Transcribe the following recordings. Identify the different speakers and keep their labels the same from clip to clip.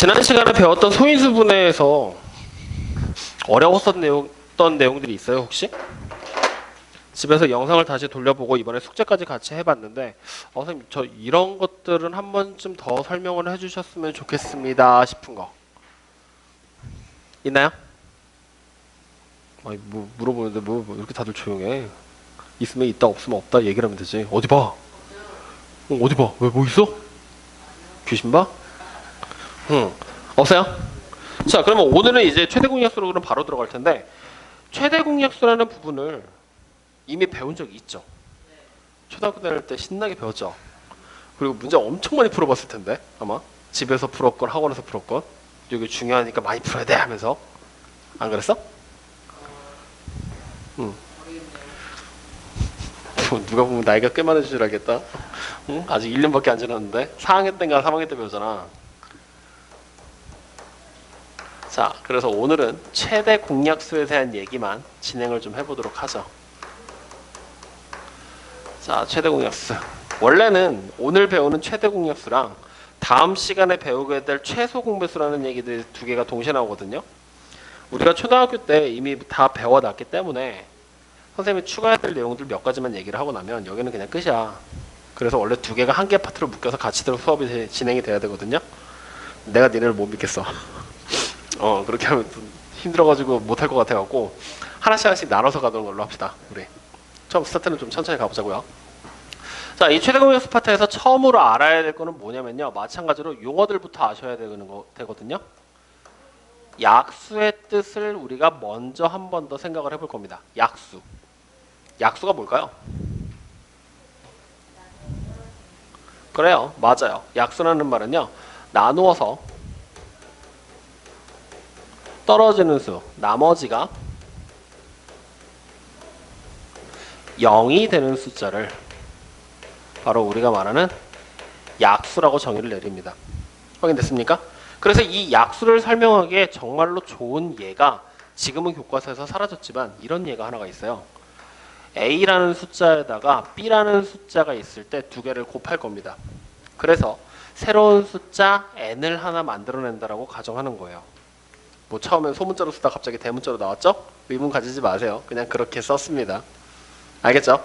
Speaker 1: 지난 시간에 배웠던 소인수분해에서 어려웠던 내용들이 있어요, 혹시? 집에서 영상을 다시 돌려보고 이번에 숙제까지 같이 해봤는데 선생님 저 이런 것들은 한 번쯤 더 설명을 해주셨으면 좋겠습니다 싶은 거 있나요? 아니 뭐 물어보는데 뭐 이렇게 다들 조용해. 있으면 있다 없으면 없다 얘기를 하면 되지. 어디 봐? 어디 봐? 왜 뭐 있어? 귀신 봐? 응. 없어요? 자 그러면 오늘은 이제 최대 공약수로 그럼 바로 들어갈 텐데 최대 공약수라는 부분을 이미 배운 적이 있죠. 초등학교 다닐 때 신나게 배웠죠. 그리고 문제 엄청 많이 풀어봤을 텐데 아마 집에서 풀었건 학원에서 풀었건 여기 중요하니까 많이 풀어야 돼 하면서 안 그랬어? 응. 누가 보면 나이가 꽤 많은 줄 알겠다. 응? 아직 1년밖에 안 지났는데 4학년 때인가 3학년 때 배우잖아. 자 그래서 오늘은 최대 공약수에 대한 얘기만 진행을 좀 해보도록 하죠. 자 최대 공약수 원래는 오늘 배우는 최대 공약수랑 다음 시간에 배우게 될 최소 공배수라는 얘기들 두 개가 동시에 나오거든요. 우리가 초등학교 때 이미 다 배워놨기 때문에 선생님이 추가해야 될 내용들 몇 가지만 얘기를 하고 나면 여기는 그냥 끝이야. 그래서 원래 두 개가 한 개 파트로 묶여서 같이 수업이 진행이 돼야 되거든요. 내가 니네를 못 믿겠어. 그렇게 하면 좀 힘들어가지고 못할 것 같아갖고 하나씩 나눠서 가는 걸로 합시다. 우리 처음 스타트는 좀 천천히 가보자고요. 자, 이 최대 공약수 파트에서 처음으로 알아야 될 거는 뭐냐면요. 마찬가지로 용어들부터 아셔야 되거든요. 약수의 뜻을 우리가 먼저 한 번 더 생각을 해볼 겁니다. 약수. 약수가 뭘까요? 그래요. 맞아요. 약수라는 말은요. 나누어서 떨어지는 수, 나머지가 0이 되는 숫자를 바로 우리가 말하는 약수라고 정의를 내립니다. 확인됐습니까? 그래서 이 약수를 설명하기에 정말로 좋은 예가 지금은 교과서에서 사라졌지만 이런 예가 하나가 있어요. A라는 숫자에다가 B라는 숫자가 있을 때 두 개를 곱할 겁니다. 그래서 새로운 숫자 N을 하나 만들어낸다라고 가정하는 거예요. 뭐 처음엔 소문자로 쓰다 갑자기 대문자로 나왔죠? 의문 가지지 마세요. 그냥 그렇게 썼습니다. 알겠죠?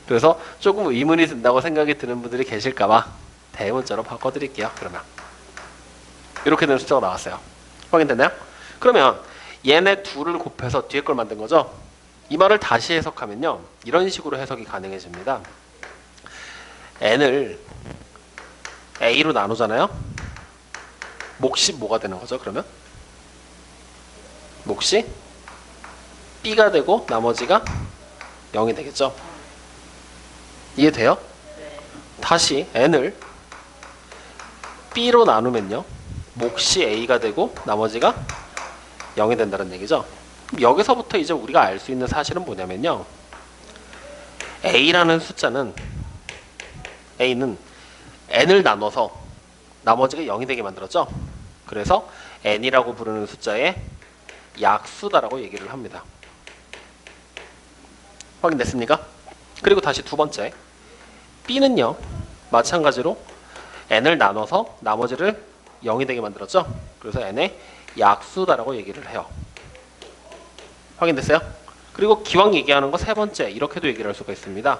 Speaker 1: 그래서 조금 의문이 든다고 생각이 드는 분들이 계실까봐 대문자로 바꿔드릴게요. 그러면 이렇게 되는 숫자가 나왔어요. 확인됐나요? 그러면 얘네 둘을 곱해서 뒤에 걸 만든 거죠? 이 말을 다시 해석하면요. 이런 식으로 해석이 가능해집니다. n을 a로 나누잖아요. 몫이 뭐가 되는 거죠? 그러면 몫이 b가 되고 나머지가 0이 되겠죠? 이해돼요? 다시 n을 b로 나누면요. 몫이 a가 되고 나머지가 0이 된다는 얘기죠. 여기서부터 이제 우리가 알 수 있는 사실은 뭐냐면요. a라는 숫자는 a는 n을 나눠서 나머지가 0이 되게 만들었죠. 그래서 n이라고 부르는 숫자의 약수다라고 얘기를 합니다. 확인됐습니까? 그리고 다시 두 번째 b는요. 마찬가지로 n을 나눠서 나머지를 0이 되게 만들었죠. 그래서 n의 약수다라고 얘기를 해요. 확인됐어요? 그리고 기왕 얘기하는 거 세 번째 이렇게도 얘기를 할 수가 있습니다.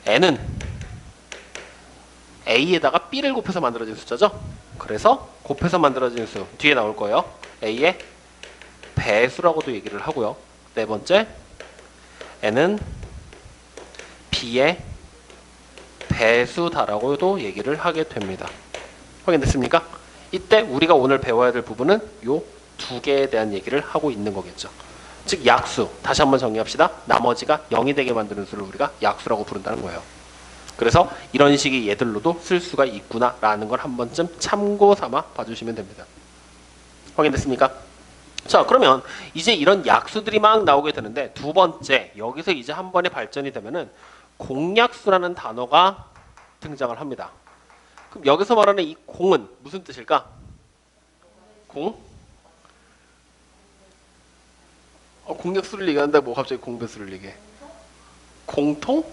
Speaker 1: n은 a에다가 b를 곱해서 만들어진 숫자죠. 그래서 곱해서 만들어진 수 뒤에 나올 거예요. a의 배수라고도 얘기를 하고요. 네 번째 n은 b의 배수다라고도 얘기를 하게 됩니다. 확인됐습니까? 이때 우리가 오늘 배워야 될 부분은 요 두 개에 대한 얘기를 하고 있는 거겠죠. 즉 약수, 다시 한번 정리합시다. 나머지가 0이 되게 만드는 수를 우리가 약수라고 부른다는 거예요. 그래서 이런 식의 예들로도 쓸 수가 있구나라는 걸 한 번쯤 참고 삼아 봐주시면 됩니다. 확인됐습니까? 자 그러면 이제 이런 약수들이 막 나오게 되는데 두 번째 여기서 이제 한 번에 발전이 되면은 공약수라는 단어가 등장을 합니다. 그럼 여기서 말하는 이 공은 무슨 뜻일까? 공? 공약수를 얘기하는데 뭐 갑자기 공배수를 얘기해? 공통?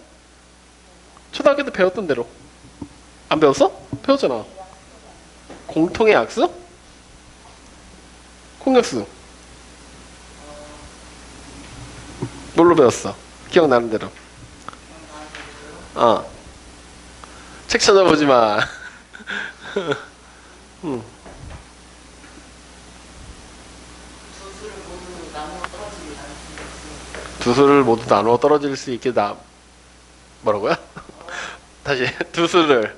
Speaker 1: 초등학교 때 배웠던 대로 안 배웠어? 배웠잖아. 공통의 약수? 공약수. 뭘로 배웠어? 기억나는 대로. 책 찾아보지 마. 두 수를 모두 나누어 떨어질 수 있게 뭐라고요? 다시 두 수를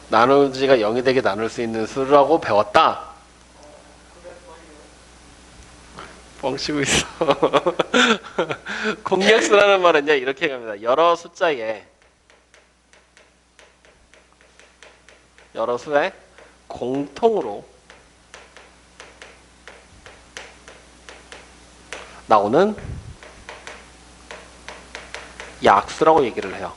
Speaker 1: 나누지가 0이 되게 나눌 수 있는 수라고 배웠다. 뻥치고 있어. 공약수라는 말은요 이렇게 갑니다. 여러 수의 공통으로 나오는 약수라고 얘기를 해요.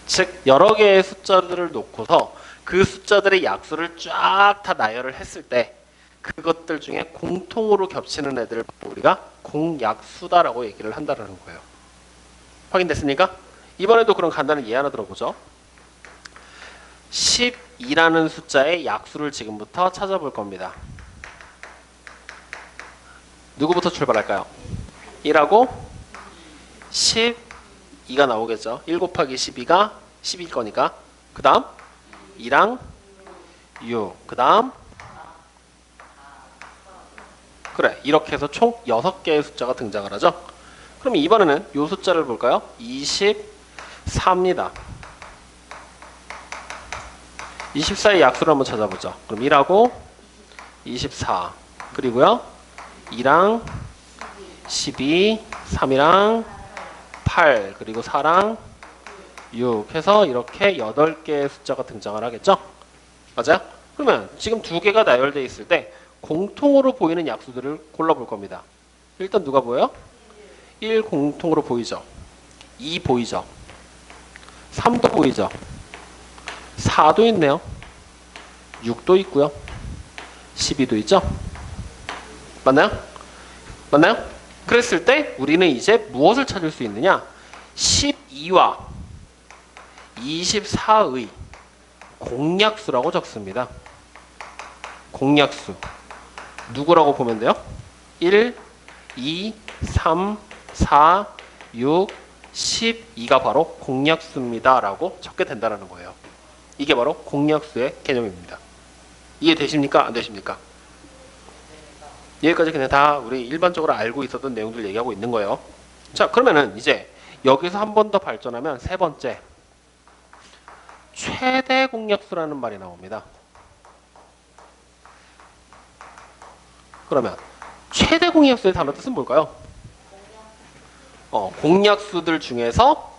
Speaker 1: 즉 여러 개의 숫자들을 놓고서 그 숫자들의 약수를 쫙 다 나열을 했을 때 그것들 중에 공통으로 겹치는 애들을 우리가 공약수다라고 얘기를 한다는 거예요. 확인됐습니까? 이번에도 그런 간단한 예 하나 들어보죠. 12라는 숫자의 약수를 지금부터 찾아볼 겁니다. 누구부터 출발할까요? 1하고 12가 나오겠죠. 1 곱하기 12가 10일 거니까. 그 다음 2랑 6. 그 다음 그래 이렇게 해서 총 6개의 숫자가 등장을 하죠. 그럼 이번에는 이 숫자를 볼까요? 24입니다. 24의 약수를 한번 찾아보죠. 그럼 1하고 24 그리고요 2랑 12 3이랑 8 그리고 4랑 6 해서 이렇게 8개의 숫자가 등장을 하겠죠. 맞아요? 그러면 지금 두 개가 나열되어 있을 때 공통으로 보이는 약수들을 골라볼 겁니다. 일단 누가 보여요? 1 공통으로 보이죠. 2 보이죠. 3도 보이죠. 4도 있네요. 6도 있고요. 12도 있죠. 맞나요? 맞나요? 그랬을 때 우리는 이제 무엇을 찾을 수 있느냐? 12와 24의 공약수라고 적습니다. 공약수. 누구라고 보면 돼요? 1, 2, 3, 4, 6, 12가 바로 공약수입니다. 라고 적게 된다는 거예요. 이게 바로 공약수의 개념입니다. 이해되십니까? 안 되십니까? 여기까지 그냥 다 우리 일반적으로 알고 있었던 내용들 얘기하고 있는 거예요. 자, 그러면은 이제 여기서 한 번 더 발전하면 세 번째 최대 공약수라는 말이 나옵니다. 그러면 최대 공약수의 단어 뜻은 뭘까요? 공약수들 중에서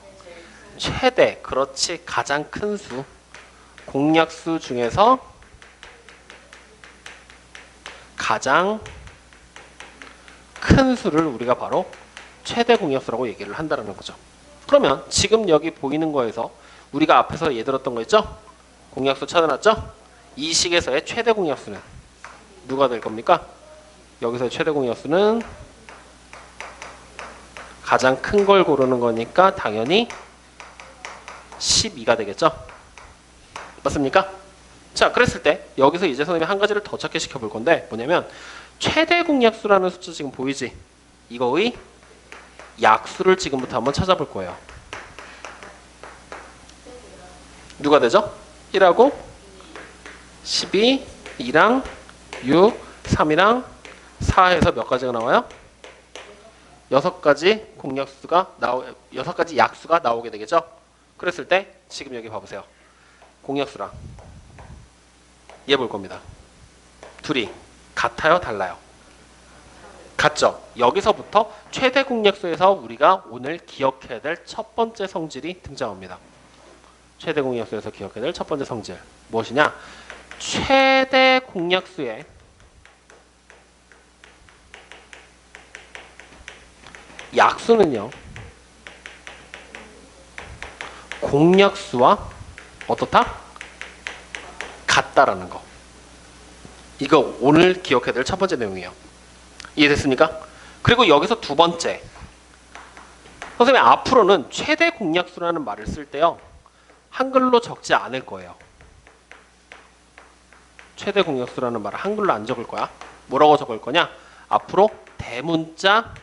Speaker 1: 최대, 그렇지 가장 큰 수. 공약수 중에서 가장 큰 수를 우리가 바로 최대 공약수라고 얘기를 한다는 거죠. 그러면 지금 여기 보이는 거에서 우리가 앞에서 예 들었던 거 있죠? 공약수 찾아놨죠? 이 식에서의 최대 공약수는 누가 될 겁니까? 여기서의 최대 공약수는 가장 큰 걸 고르는 거니까 당연히 12가 되겠죠? 맞습니까? 자, 그랬을 때 여기서 이제 선생님이 한 가지를 더 찾게 시켜볼 건데 뭐냐면 최대 공약수라는 숫자 지금 보이지? 이거의 약수를 지금부터 한번 찾아볼 거예요. 누가 되죠? 1하고 12, 2랑 6, 3이랑 4 해서 몇 가지가 나와요? 6가지 공약수가 6가지 약수가 나오게 되겠죠? 그랬을 때 지금 여기 봐보세요. 공약수랑 얘 볼 겁니다. 둘이 같아요? 달라요? 같죠? 여기서부터 최대 공약수에서 우리가 오늘 기억해야 될 첫 번째 성질이 등장합니다. 최대 공약수에서 기억해야 될 첫 번째 성질 무엇이냐? 최대 공약수의 약수는요 공약수와 어떻다? 같다라는 거. 이거 오늘 기억해야 될 첫 번째 내용이에요. 이해됐습니까? 그리고 여기서 두 번째, 선생님 앞으로는 최대 공약수라는 말을 쓸 때요 한글로 적지 않을 거예요. 최대 공약수라는 말을 한글로 안 적을 거야. 뭐라고 적을 거냐? 앞으로 대문자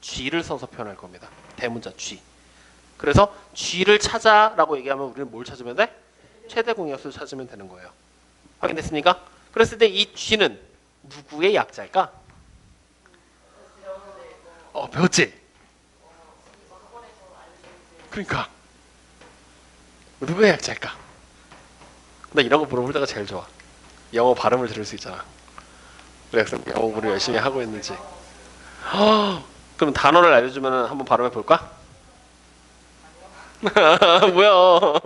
Speaker 1: G를 써서 표현할 겁니다. 대문자 G. 그래서 G를 찾아라고 얘기하면 우리는 뭘 찾으면 돼? 최대 공약수를 찾으면 되는 거예요. 확인됐습니까? 그랬을 때 이 G는 누구의 약자일까? 배웠지? 그러니까 누구의 약자일까? 나 이런 거 물어볼 때가 제일 좋아. 영어 발음을 들을 수 있잖아. 그래서 영어 공부를 열심히 하고 있는지. 그럼 단어를 알려주면 한번 발음해 볼까? 뭐야?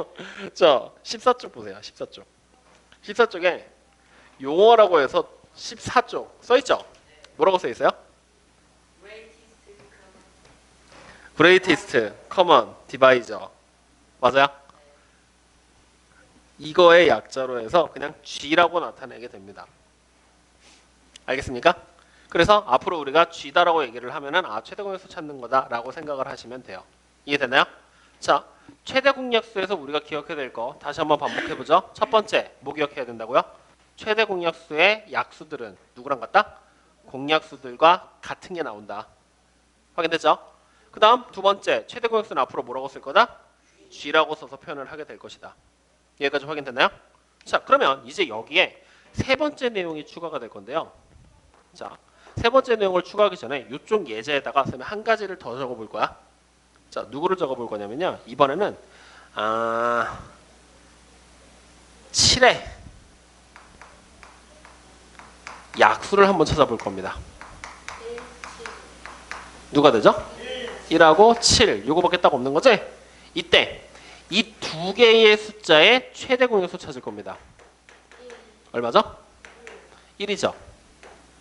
Speaker 1: 자, 14쪽 보세요. 14쪽. 14쪽에 용어라고 해서 14쪽 써 있죠? 뭐라고 써 있어요? greatest, common, divisor. 맞아요? 이거의 약자로 해서 그냥 G라고 나타내게 됩니다. 알겠습니까? 그래서 앞으로 우리가 G다라고 얘기를 하면은 최대 공약수 찾는 거다라고 생각을 하시면 돼요. 이해됐나요? 자, 최대 공약수에서 우리가 기억해야 될 거 다시 한번 반복해 보죠. 첫 번째, 뭐 기억해야 된다고요? 최대 공약수의 약수들은 누구랑 같다? 공약수들과 같은 게 나온다. 확인됐죠? 그 다음 두 번째, 최대 공약수는 앞으로 뭐라고 쓸 거다? G라고 써서 표현을 하게 될 것이다. 여기까지 확인됐나요? 자, 그러면 이제 여기에 세 번째 내용이 추가가 될 건데요. 자, 세 번째 내용을 추가하기 전에 이쪽 예제에다가 한 가지를 더 적어볼 거야. 자, 누구를 적어볼 거냐면요. 이번에는 7의 약수를 한번 찾아볼 겁니다. 누가 되죠? 1하고 7. 요거밖에 딱 없는 거지? 이때 이 두 개의 숫자의 최대 공약수 찾을 겁니다. 얼마죠? 1이죠.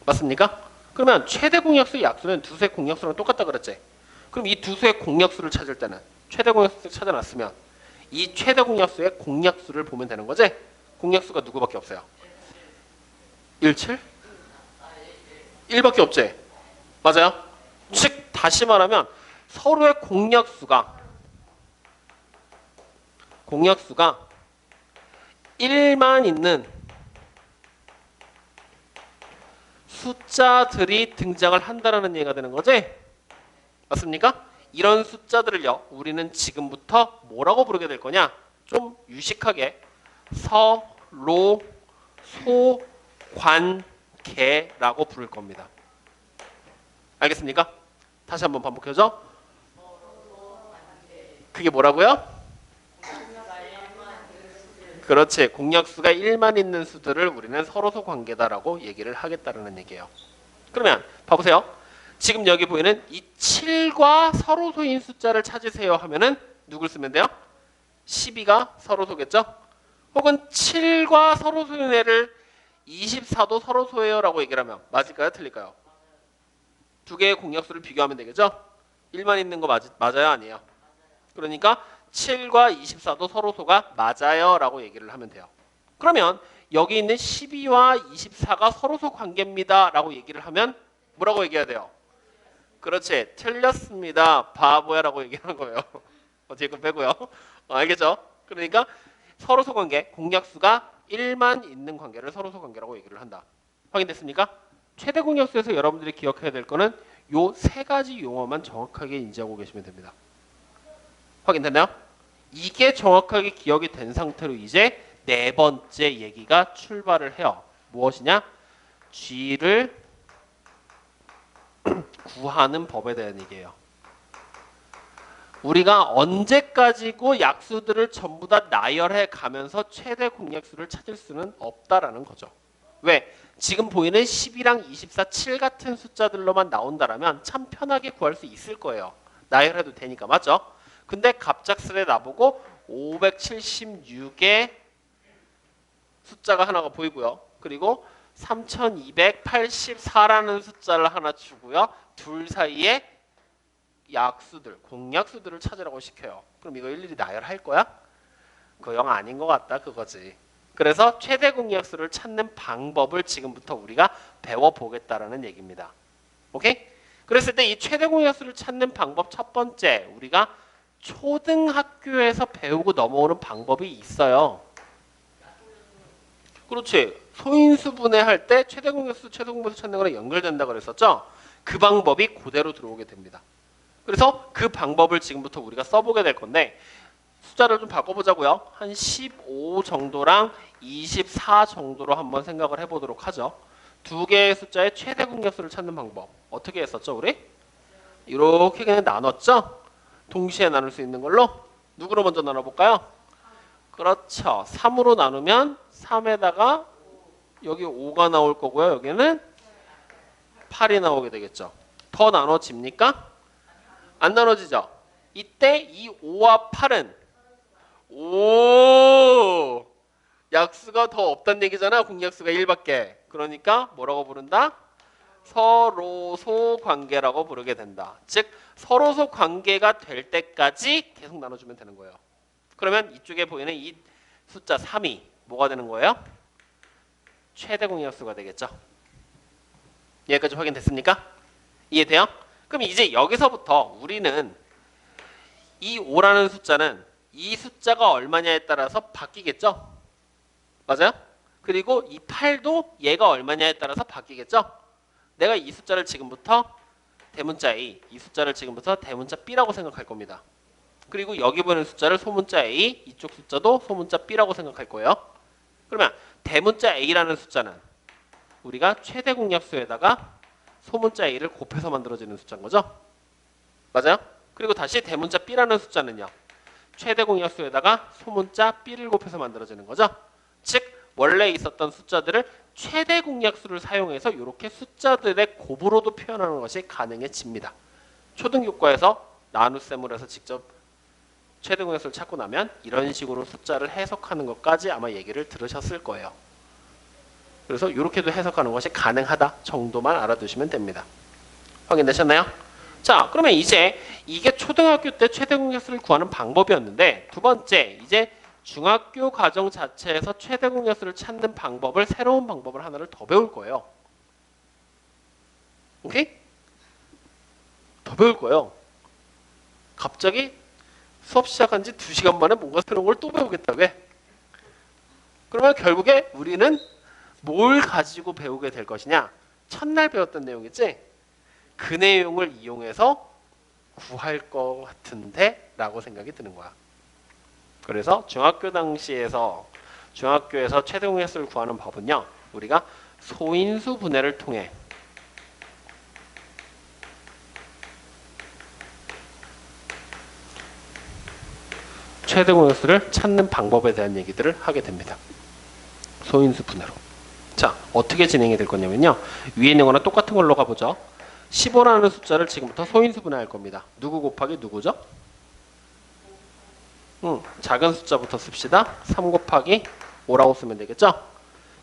Speaker 1: 맞습니까? 그러면 최대 공약수의 약수는 두수의 공약수랑 똑같다 그랬지? 그럼 이 두수의 공약수를 찾을 때는 최대 공약수를 찾아놨으면 이 최대 공약수의 공약수를 보면 되는 거지? 공약수가 누구밖에 없어요? 1, 7? 1밖에 없지? 맞아요? 즉 다시 말하면 서로의 공약수가 1만 있는 숫자들이 등장을 한다라는 얘기가 되는 거지? 맞습니까? 이런 숫자들을요, 우리는 지금부터 뭐라고 부르게 될 거냐? 좀 유식하게 서로 소관계라고 부를 겁니다. 알겠습니까? 다시 한번 반복해줘. 그게 뭐라고요? 그렇지. 공약수가 1만 있는 수들을 우리는 서로소 관계다라고 얘기를 하겠다는 얘기예요. 그러면 봐보세요. 지금 여기 보이는 이 7과 서로소인 숫자를 찾으세요 하면은 누굴 쓰면 돼요? 12가 서로소겠죠? 혹은 7과 서로소인 애를 24도 서로소예요 라고 얘기를 하면 맞을까요? 틀릴까요? 두 개의 공약수를 비교하면 되겠죠? 1만 있는 거 맞아요? 아니에요? 그러니까 7과 24도 서로소가 맞아요 라고 얘기를 하면 돼요. 그러면 여기 있는 12와 24가 서로소 관계입니다 라고 얘기를 하면 뭐라고 얘기해야 돼요? 그렇지. 틀렸습니다. 바보야 라고 얘기하는 거예요. 뒤에 거 빼고요. 알겠죠? 그러니까 서로소 관계, 공약수가 1만 있는 관계를 서로소 관계라고 얘기를 한다. 확인됐습니까? 최대 공약수에서 여러분들이 기억해야 될 거는 요 세 가지 용어만 정확하게 인지하고 계시면 됩니다. 확인됐나요? 이게 정확하게 기억이 된 상태로 이제 네 번째 얘기가 출발을 해요. 무엇이냐? G를 구하는 법에 대한 얘기예요. 우리가 언제까지고 약수들을 전부 다 나열해 가면서 최대 공약수를 찾을 수는 없다라는 거죠. 왜? 지금 보이는 10이랑 24, 7 같은 숫자들로만 나온다라면 참 편하게 구할 수 있을 거예요. 나열해도 되니까. 맞죠? 근데 갑작스레 나보고 576의 숫자가 하나가 보이고요. 그리고 3284라는 숫자를 하나 주고요. 둘 사이에 약수들, 공약수들을 찾으라고 시켜요. 그럼 이거 일일이 나열할 거야? 그거 영 아닌 것 같다 그거지. 그래서 최대 공약수를 찾는 방법을 지금부터 우리가 배워보겠다라는 얘기입니다. 오케이? 그랬을 때 이 최대 공약수를 찾는 방법 첫 번째, 우리가 초등학교에서 배우고 넘어오는 방법이 있어요. 그렇지. 소인수 분해할 때 최대 공약수, 최대 공배수 찾는 거랑 연결된다 그랬었죠? 그 방법이 그대로 들어오게 됩니다. 그래서 그 방법을 지금부터 우리가 써보게 될 건데 숫자를 좀 바꿔보자고요. 한 15 정도랑 24 정도로 한번 생각을 해보도록 하죠. 두 개의 숫자의 최대 공약수를 찾는 방법 어떻게 했었죠 우리? 이렇게 그냥 나눴죠? 동시에 나눌 수 있는 걸로 누구로 먼저 나눠볼까요? 그렇죠. 3으로 나누면 3에다가 여기 5가 나올 거고요. 여기는 8이 나오게 되겠죠. 더 나눠집니까? 안 나눠지죠? 이때 이 5와 8은 오 약수가 더 없다는 얘기잖아. 공약수가 1밖에. 그러니까 뭐라고 부른다? 서로소 관계라고 부르게 된다. 즉 서로소 관계가 될 때까지 계속 나눠주면 되는 거예요. 그러면 이쪽에 보이는 이 숫자 3이 뭐가 되는 거예요? 최대 공약수가 되겠죠. 여기까지 확인됐습니까? 이해돼요? 그럼 이제 여기서부터 우리는 이 5라는 숫자는 이 숫자가 얼마냐에 따라서 바뀌겠죠? 맞아요? 그리고 이 8도 얘가 얼마냐에 따라서 바뀌겠죠? 내가 이 숫자를 지금부터 대문자 A, 이 숫자를 지금부터 대문자 B라고 생각할 겁니다. 그리고 여기 보이는 숫자를 소문자 A, 이쪽 숫자도 소문자 B라고 생각할 거예요. 그러면 대문자 A라는 숫자는 우리가 최대 공약수에다가 소문자 A를 곱해서 만들어지는 숫자인 거죠? 맞아요? 그리고 다시 대문자 B라는 숫자는요. 최대 공약수에다가 소문자 B를 곱해서 만들어지는 거죠. 즉 원래 있었던 숫자들을 최대 공약수를 사용해서 이렇게 숫자들의 곱으로도 표현하는 것이 가능해집니다. 초등교과에서 나눗셈을 해서 직접 최대 공약수를 찾고 나면 이런 식으로 숫자를 해석하는 것까지 아마 얘기를 들으셨을 거예요. 그래서 이렇게도 해석하는 것이 가능하다 정도만 알아두시면 됩니다. 확인되셨나요? 자, 그러면 이제 이게 초등학교 때 최대 공약수를 구하는 방법이었는데 두 번째, 이제 중학교 과정 자체에서 최대 공약수를 찾는 방법을 새로운 방법을 하나를 더 배울 거예요. 오케이? 더 배울 거예요. 갑자기 수업 시작한 지 2시간 만에 뭔가 새로운 걸 또 배우겠다고 해. 그러면 결국에 우리는 뭘 가지고 배우게 될 것이냐? 첫날 배웠던 내용이지? 그 내용을 이용해서 구할 것 같은데? 라고 생각이 드는 거야. 그래서 중학교에서 최대 공약수를 구하는 법은요. 우리가 소인수 분해를 통해 최대 공약수를 찾는 방법에 대한 얘기들을 하게 됩니다. 소인수 분해로. 자, 어떻게 진행이 될 거냐면요. 위에 있는 거랑 똑같은 걸로 가보죠. 15라는 숫자를 지금부터 소인수 분해할 겁니다. 누구 곱하기 누구죠? 작은 숫자부터 씁시다. 3 곱하기 5라고 쓰면 되겠죠?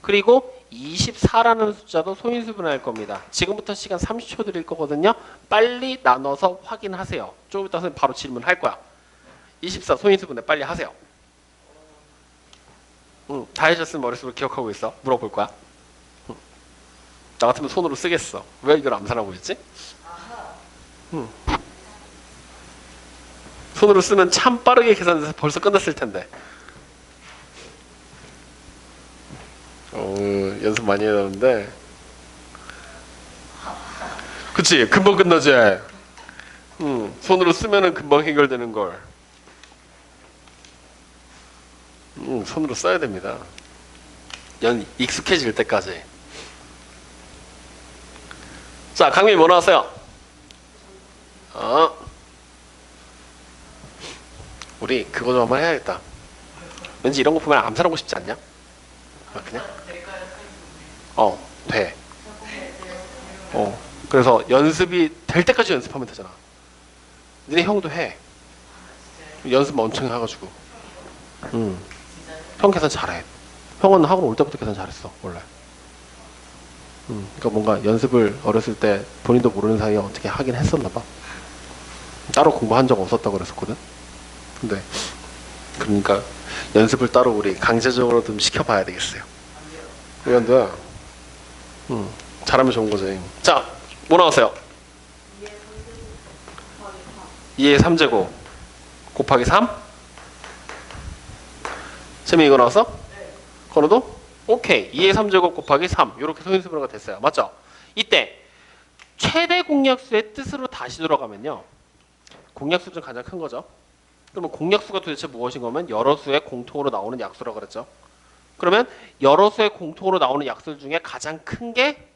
Speaker 1: 그리고 24라는 숫자도 소인수 분해할 겁니다. 지금부터 시간 30초 드릴 거거든요. 빨리 나눠서 확인하세요. 조금 이따 선생님 바로 질문할 거야. 24 소인수 분해 빨리 하세요. 다 해줬으면 머릿속으로 기억하고 있어. 물어볼 거야. 나 같으면 손으로 쓰겠어. 왜 이걸 암산하고 있지? 손으로 쓰면 참 빠르게 계산돼서 벌써 끝났을 텐데. 연습 많이 해놨는데. 그치? 금방 끝나지? 손으로 쓰면은 금방 해결되는 걸. 손으로 써야 됩니다. 익숙해질 때까지. 자, 강민이 뭐 나왔어요? 우리 그거 좀 한번 해야겠다. 왠지 이런 거 보면 암살하고 싶지 않냐? 그냥? 돼. 그래서 연습이 될 때까지 연습하면 되잖아. 니네 형도 해. 연습 엄청 해가지고. 형 계산 잘해. 형은 학원 올 때부터 계산 잘했어 원래. 그러니까 뭔가 연습을 어렸을 때 본인도 모르는 사이에 어떻게 하긴 했었나 봐. 따로 공부한 적 없었다고 그랬었거든. 근데 그러니까 연습을 따로 우리 강제적으로 좀 시켜봐야 되겠어요. 그런데 잘하면 좋은 거지. 자, 뭐 나왔어요? 2의 3제곱 곱하기 3? 쌤이 이거 나왔어? 건우도? 오케이. 2의 3제곱 곱하기 3 이렇게 소인수 분해가 됐어요. 맞죠? 이때 최대 공약수의 뜻으로 다시 돌아가면요. 공약수 중 가장 큰 거죠. 그러면 공약수가 도대체 무엇인 거면 여러 수의 공통으로 나오는 약수라고 그랬죠. 그러면 여러 수의 공통으로 나오는 약수 중에 가장 큰 게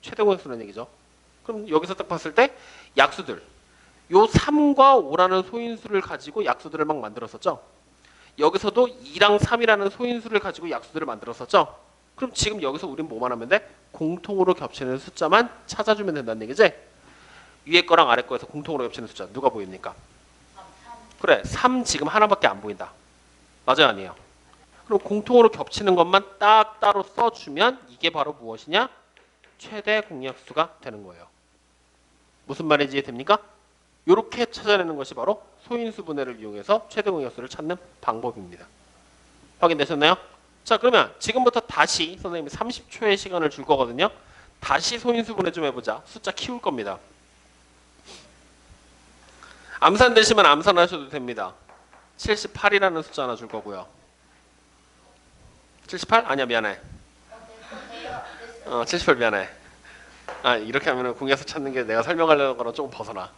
Speaker 1: 최대 공약수라는 얘기죠. 그럼 여기서 딱 봤을 때 약수들 요 3과 5라는 소인수를 가지고 약수들을 막 만들었었죠. 여기서도 2랑 3이라는 소인수를 가지고 약수들을 만들었었죠. 그럼 지금 여기서 우린 뭐만 하면 돼? 공통으로 겹치는 숫자만 찾아주면 된다는 얘기지? 위에 거랑 아래 거에서 공통으로 겹치는 숫자 누가 보입니까? 그래 3 지금 하나밖에 안 보인다. 맞아요 아니에요? 그럼 공통으로 겹치는 것만 딱 따로 써주면 이게 바로 무엇이냐? 최대 공약수가 되는 거예요. 무슨 말인지 이해됩니까? 이렇게 찾아내는 것이 바로 소인수 분해를 이용해서 최대 공약수를 찾는 방법입니다. 확인되셨나요? 자 그러면 지금부터 다시 선생님이 30초의 시간을 줄 거거든요. 다시 소인수 분해 좀 해보자. 숫자 키울 겁니다. 암산 되시면 암산하셔도 됩니다. 78이라는 숫자 하나 줄 거고요. 78? 아니야 미안해. 78 미안해. 아 이렇게 하면 공약수 찾는 게 내가 설명하려는 거랑 조금 벗어나.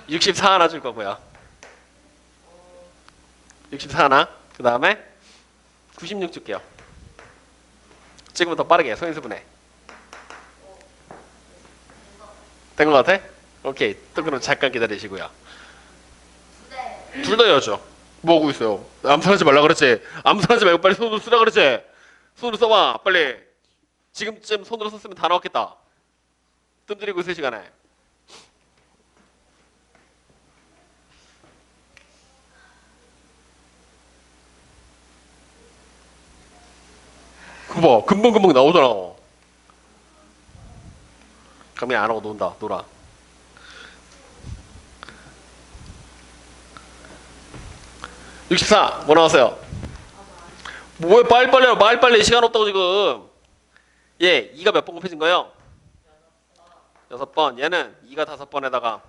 Speaker 1: 64 하나 줄 거고요. 64 하나. 그 다음에 96 줄게요. 지금부터 빠르게 소인수 분해. 된 것 같아? 오케이. 또 그럼 잠깐 기다리시고요. 둘 다 여죠. 뭐 하고 있어요? 암산하지 말라 그랬지. 암산하지 말고 빨리 손으로 쓰라 그랬지. 손으로 써봐 빨리. 지금쯤 손으로 썼으면 다 나왔겠다. 뜸 들이고 있을 시간에. 그거 봐 금방금방 나오잖아. 그럼 안 하고 논다. 놀아. 64 뭐 나왔어요? 뭐해 빨리빨리 하라. 빨리빨리 시간 없다고 지금. 얘 2가 몇 번 곱해진 거예요? 6번. 얘는 2가 5번에다가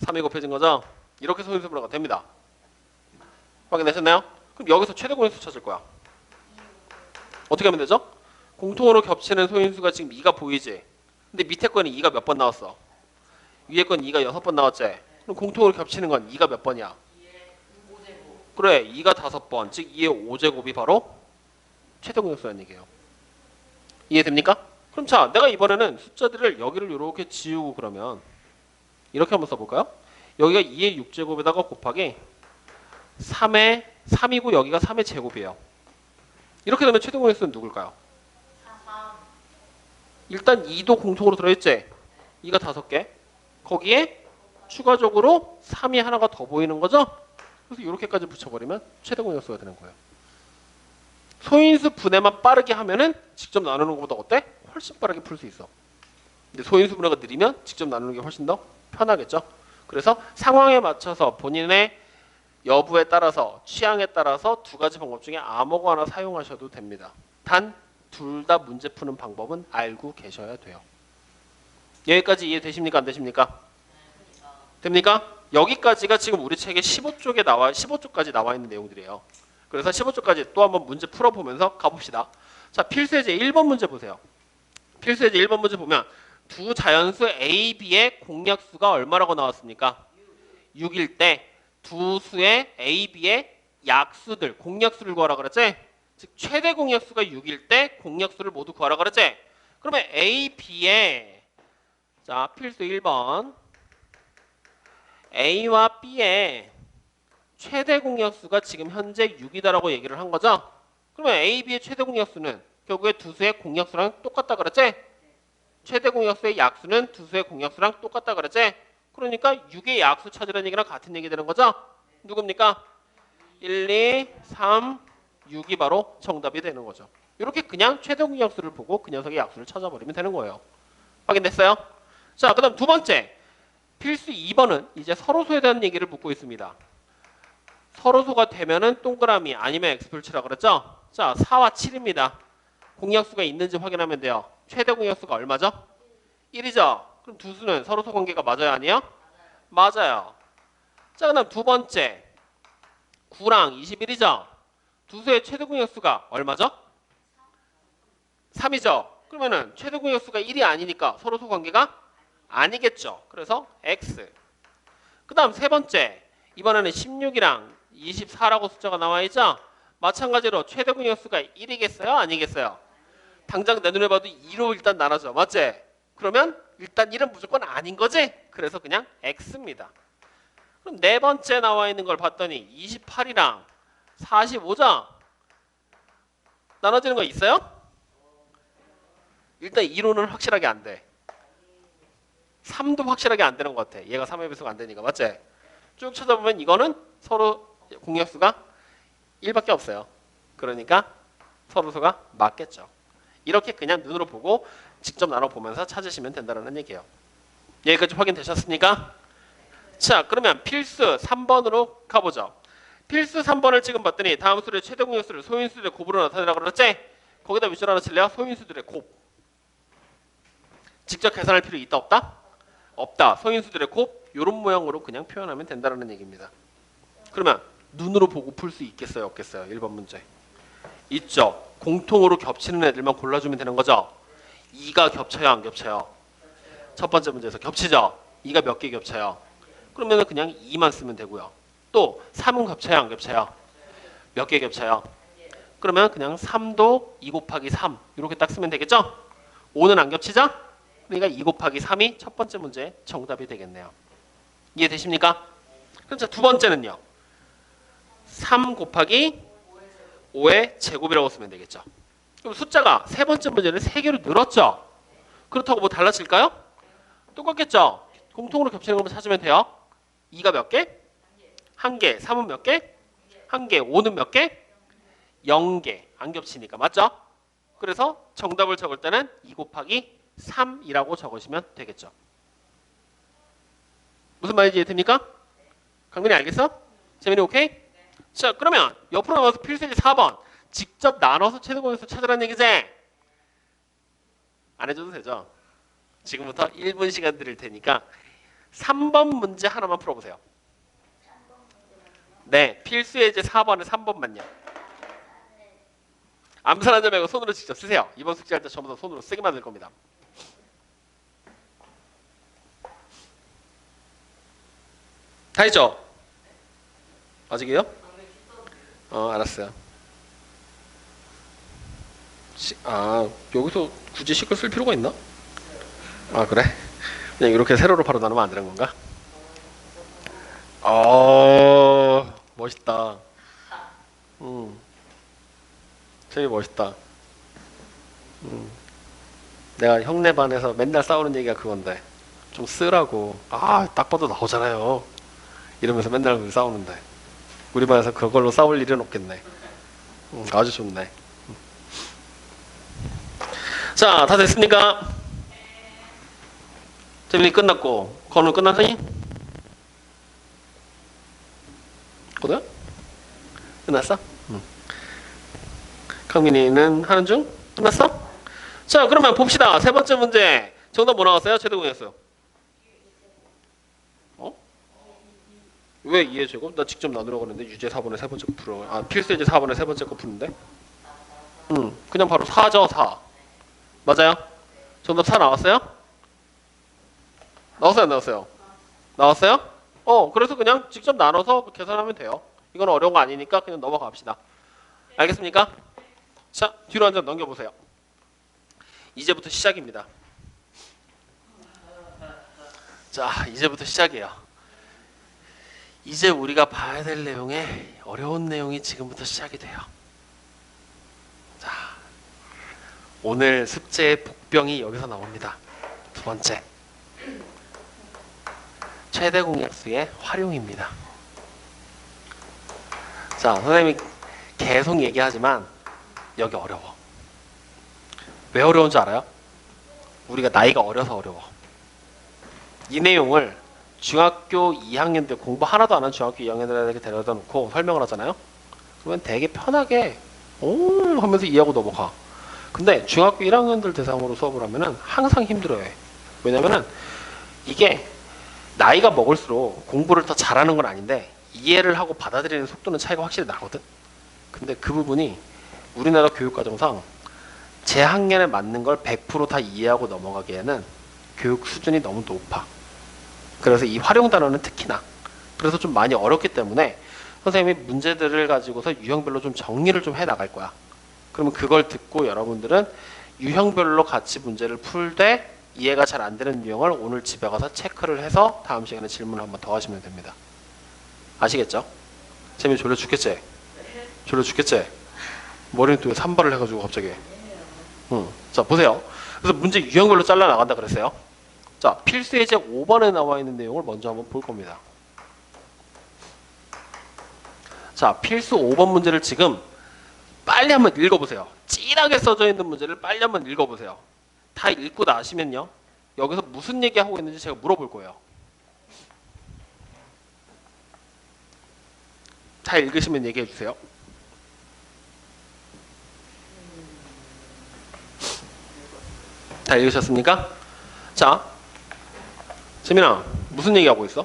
Speaker 1: 3이 곱해진 거죠? 이렇게 소인수 분해가 됩니다. 확인되셨나요? 그럼 여기서 최대 공약수 찾을 거야. 어떻게 하면 되죠? 공통으로 겹치는 소인수가 지금 2가 보이지? 근데 밑에 거는 2가 몇 번 나왔어? 위에 건 2가 6번 나왔지? 그럼 공통으로 겹치는 건 2가 몇 번이야? 그래 2가 5번 즉 2의 5제곱이 바로 최대 공약수라는 얘기예요. 이해됩니까? 그럼 자 내가 이번에는 숫자들을 여기를 이렇게 지우고 그러면 이렇게 한번 써볼까요? 여기가 2의 6제곱에다가 곱하기 3이고 여기가 3의 제곱이에요. 이렇게 되면 최대 공약수는 누굴까요? 일단 2도 공통으로 들어있지? 2가 5개 거기에 추가적으로 3이 하나가 더 보이는 거죠? 그래서 이렇게까지 붙여버리면 최대 공약수가 되는 거예요. 소인수 분해만 빠르게 하면은 직접 나누는 것보다 어때? 훨씬 빠르게 풀 수 있어. 근데 소인수 분해가 느리면 직접 나누는 게 훨씬 더 편하겠죠. 그래서 상황에 맞춰서 본인의 여부에 따라서 취향에 따라서 두 가지 방법 중에 아무거나 사용하셔도 됩니다. 단 둘 다 문제 푸는 방법은 알고 계셔야 돼요. 여기까지 이해되십니까? 안 되십니까? 됩니까? 여기까지가 지금 우리 책의 15쪽까지 나와 있는 내용들이에요. 그래서 15쪽까지 또 한번 문제 풀어보면서 가봅시다. 자, 필수예제 1번 문제 보세요. 필수예제 1번 문제 보면 두 자연수 A, B의 공약수가 얼마라고 나왔습니까? 6일 때 두 수의 A, B의 약수들, 공약수를 구하라 그랬지? 즉 최대 공약수가 6일 때 공약수를 모두 구하라 그랬지? 그러면 A, B의 자 필수 1번 A와 B의 최대 공약수가 지금 현재 6이다라고 얘기를 한 거죠? 그러면 A, B의 최대 공약수는 결국에 두 수의 공약수랑 똑같다 그랬지? 최대 공약수의 약수는 두 수의 공약수랑 똑같다 그랬지? 그러니까 6의 약수 찾으라는 얘기랑 같은 얘기 되는 거죠? 누굽니까? 1, 2, 3, 6이 바로 정답이 되는 거죠. 이렇게 그냥 최대 공약수를 보고 그 녀석의 약수를 찾아버리면 되는 거예요. 확인됐어요? 자, 그 다음 두 번째. 필수 2번은 이제 서로소에 대한 얘기를 묻고 있습니다. 서로소가 되면은 동그라미 아니면 X표를 치라 그랬죠? 자, 4와 7입니다. 공약수가 있는지 확인하면 돼요. 최대 공약수가 얼마죠? 1이죠? 그럼 두 수는 서로소 관계가 맞아요? 아니에요? 맞아요. 자, 그 다음 두 번째. 9랑 21이죠? 두 수의 최대 공약수가 얼마죠? 3이죠. 그러면은 최대 공약수가 1이 아니니까 서로소 관계가 아니겠죠. 그래서 x. 그 다음 세 번째. 이번에는 16이랑 24라고 숫자가 나와 있죠. 마찬가지로 최대 공약수가 1이겠어요? 아니겠어요? 당장 내 눈에 봐도 2로 일단 나눠져. 맞지? 그러면 일단 1은 무조건 아닌 거지? 그래서 그냥 x입니다. 그럼 네 번째 나와 있는 걸 봤더니 28이랑 45죠? 나눠지는 거 있어요? 일단 2로는 확실하게 안 돼. 3도 확실하게 안 되는 것 같아. 얘가 3의 배수가 안 되니까. 맞지? 쭉 찾아보면 이거는 서로 공약수가 1밖에 없어요. 그러니까 서로소가 맞겠죠. 이렇게 그냥 눈으로 보고 직접 나눠보면서 찾으시면 된다는 얘기예요. 여기까지 확인되셨습니까? 자, 그러면 필수 3번으로 가보죠. 필수 3번을 지금 봤더니 다음 수의 최대 공약수를 소인수들의 곱으로 나타내라고 그랬지? 거기다 밑줄 하나 칠래요? 소인수들의 곱. 직접 계산할 필요 있다 없다? 없다. 소인수들의 곱 이런 모양으로 그냥 표현하면 된다는 얘기입니다. 그러면 눈으로 보고 풀 수 있겠어요? 없겠어요? 1번 문제. 있죠. 공통으로 겹치는 애들만 골라주면 되는 거죠. 2가 겹쳐요? 안 겹쳐요? 첫 번째 문제에서 겹치죠. 2가 몇 개 겹쳐요? 그러면 그냥 2만 쓰면 되고요. 또 3은 겹쳐요? 안 겹쳐요? 몇 개 겹쳐요? 그러면 그냥 3도 2 곱하기 3 이렇게 딱 쓰면 되겠죠? 5는 안 겹치죠? 그러니까 2 곱하기 3이 첫 번째 문제 정답이 되겠네요. 이해되십니까? 그럼 자, 두 번째는요. 3 곱하기 5의 제곱이라고 쓰면 되겠죠. 그럼 숫자가 세 번째 문제는 3개로 늘었죠. 그렇다고 뭐 달라질까요? 똑같겠죠. 공통으로 겹치는 것만 찾으면 돼요. 2가 몇 개? 1개. 3은 몇 개? 1개. 5는 몇 개? 0개. 안 겹치니까. 맞죠? 그래서 정답을 적을 때는 2 곱하기 3이라고 적으시면 되겠죠. 무슨 말인지 이해됩니까? 강민이 알겠어? 재민이 오케이? 자, 그러면 옆으로 넘어가서 필수제 4번. 직접 나눠서 최대 공약수 찾으라는 얘기지? 안 해줘도 되죠? 지금부터 1분 시간 드릴 테니까 3번 문제 하나만 풀어보세요. 네, 필수 예제 4번에 3번만요. 암산하지 말고 손으로 직접 쓰세요. 이번 숙제할 때 전부 다 손으로 쓰기만 될 겁니다. 다 했죠? 아직이요? 알았어요. 여기서 굳이 식을 쓸 필요가 있나? 그래? 그냥 이렇게 세로로 바로 나누면 안 되는 건가? 멋있다. 되게 멋있다. 내가 형네 반에서 맨날 싸우는 얘기가 그건데 좀 쓰라고. 딱 봐도 나오잖아요. 이러면서 맨날 싸우는데 우리 반에서 그걸로 싸울 일은 없겠네. 아주 좋네. 자, 다 됐습니까? 재민이 끝났고 건우 끝났니? 거도야? 끝났어? 강민이는 하는 중? 끝났어? 자, 그러면 봅시다. 세 번째 문제 정답 뭐 나왔어요? 최대 공약수. 왜 2의 제곱? 나 직접 나누라고 했는데 유제 4번에 세 번째 거 풀어. 필수 예제 4번에 세 번째 거 푸는데? 그냥 바로 4죠. 4 맞아요? 정답 4 나왔어요? 나왔어요? 안 나왔어요? 나왔어요? 그래서 그냥 직접 나눠서 계산하면 돼요. 이건 어려운 거 아니니까 그냥 넘어갑시다. 알겠습니까? 자, 뒤로 한 장 넘겨보세요. 이제부터 시작입니다. 자, 이제부터 시작이에요. 이제 우리가 봐야 될 내용에 어려운 내용이 지금부터 시작이 돼요. 자, 오늘 숙제의 복병이 여기서 나옵니다. 두 번째, 최대 공약수의 활용입니다. 자, 선생님이 계속 얘기하지만 여기 어려워. 왜 어려운 줄 알아요? 우리가 나이가 어려서 어려워. 이 내용을 중학교 2학년 때 공부 하나도 안 한 중학교 2학년들에게 데려다 놓고 설명을 하잖아요. 그러면 되게 편하게 하면서 이해하고 넘어가. 근데 중학교 1학년들 대상으로 수업을 하면은 항상 힘들어해. 왜냐면은 이게 나이가 먹을수록 공부를 더 잘하는 건 아닌데 이해를 하고 받아들이는 속도는 차이가 확실히 나거든. 근데 그 부분이 우리나라 교육과정상 제 학년에 맞는 걸 100%다 이해하고 넘어가기에는 교육 수준이 너무 높아. 그래서 이 활용 단어는 특히나 그래서 좀 많이 어렵기 때문에 선생님이 문제들을 가지고서 유형별로 좀 정리를 좀 해 나갈 거야. 그러면 그걸 듣고 여러분들은 유형별로 같이 문제를 풀 때 이해가 잘 안 되는 유형을 오늘 집에 가서 체크를 해서 다음 시간에 질문을 한번 더 하시면 됩니다. 아시겠죠? 재미 졸려 죽겠지? 졸려 죽겠지? 머리는 또 3발을 해가지고 갑자기. 자 보세요. 그래서 문제 유형별로 잘라 나간다 그랬어요. 자 필수 예제 5번에 나와 있는 내용을 먼저 한번 볼 겁니다. 자 필수 5번 문제를 지금 빨리 한번 읽어보세요. 진하게 써져 있는 문제를 빨리 한번 읽어보세요. 다 읽고 나시면요. 여기서 무슨 얘기하고 있는지 제가 물어볼 거예요. 다 읽으시면 얘기해 주세요. 다 읽으셨습니까? 자, 재민아, 무슨 얘기하고 있어?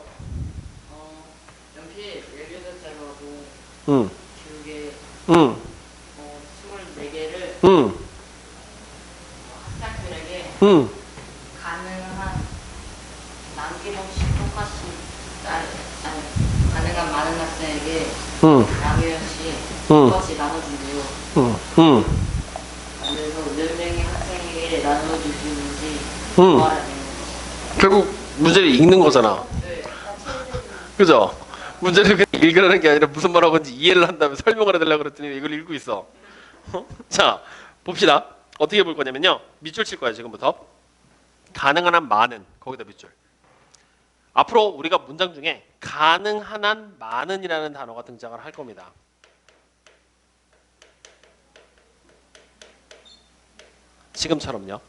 Speaker 2: 연필 18자루하고
Speaker 1: 응,
Speaker 2: 교육에
Speaker 1: 응,
Speaker 2: 24개를
Speaker 1: 응,
Speaker 2: 학생들에게
Speaker 1: 응,
Speaker 2: 가능한 남김없이 똑같이 가능한 많은 학생에게
Speaker 1: 응,
Speaker 2: 양효연씩
Speaker 1: 응,
Speaker 2: 똑같이 나눠준대요.
Speaker 1: 응, 응,
Speaker 2: 그래서 몇 명의 학생에게 나눠줄 수 있는지
Speaker 1: 응.
Speaker 2: 말해야 되는
Speaker 1: 결국 문제를 읽는 거잖아.
Speaker 2: 거죠. 네.
Speaker 1: 그죠? 문제를 그냥 읽으라는 게 아니라 무슨 말하고 있는지 이해를 한 다음에 설명을 해달라고 그랬더니 이걸 읽고 있어. 자, 봅시다. 어떻게 볼 거냐면요. 밑줄 칠 거야, 지금부터. 가능한 한 많은, 거기다 밑줄. 앞으로 우리가 문장 중에 가능한 한 많은이라는 단어가 등장을 할 겁니다. 지금처럼요.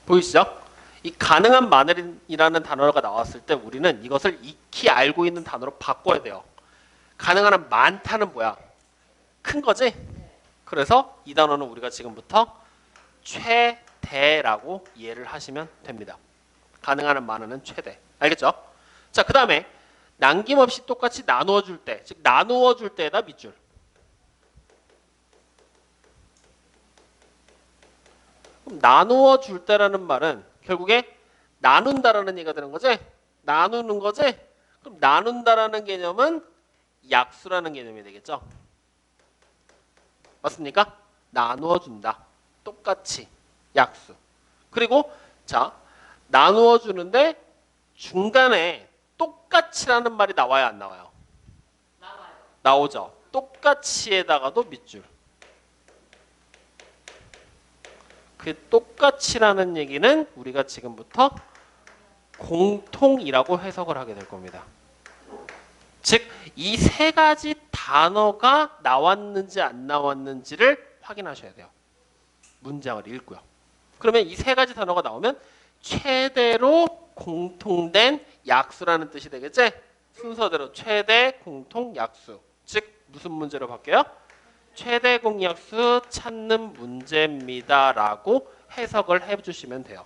Speaker 1: 보이시죠? 이 가능한 많은이라는 단어가 나왔을 때 우리는 이것을 익히 알고 있는 단어로 바꿔야 돼요. 가능한 한 많다는 뭐야? 큰 거지? 그래서 이 단어는 우리가 지금부터 최대라고 이해를 하시면 됩니다. 가능한 한 많은은 최대. 알겠죠? 자, 그 다음에 남김없이 똑같이 나누어 줄 때, 즉 나누어 줄 때에다 밑줄. 그럼 나누어 줄 때라는 말은 결국에 나눈다라는 얘기가 되는 거지? 나누는 거지? 그럼 나눈다라는 개념은 약수라는 개념이 되겠죠? 맞습니까? 나누어 준다. 똑같이 약수. 그리고 자, 나누어 주는데 중간에 똑같이라는 말이 나와야 안 나와요?
Speaker 2: 나와요.
Speaker 1: 나오죠. 똑같이에다가도 밑줄. 그 똑같이라는 얘기는 우리가 지금부터 공통이라고 해석을 하게 될 겁니다. 즉, 이 세 가지 단어가 나왔는지 안 나왔는지를 확인하셔야 돼요. 문장을 읽고요. 그러면 이 세 가지 단어가 나오면 최대로 공통된 약수라는 뜻이 되겠지? 순서대로 최대 공통 약수. 즉 무슨 문제로 바뀌어요? 최대 공약수 찾는 문제입니다라고 해석을 해주시면 돼요.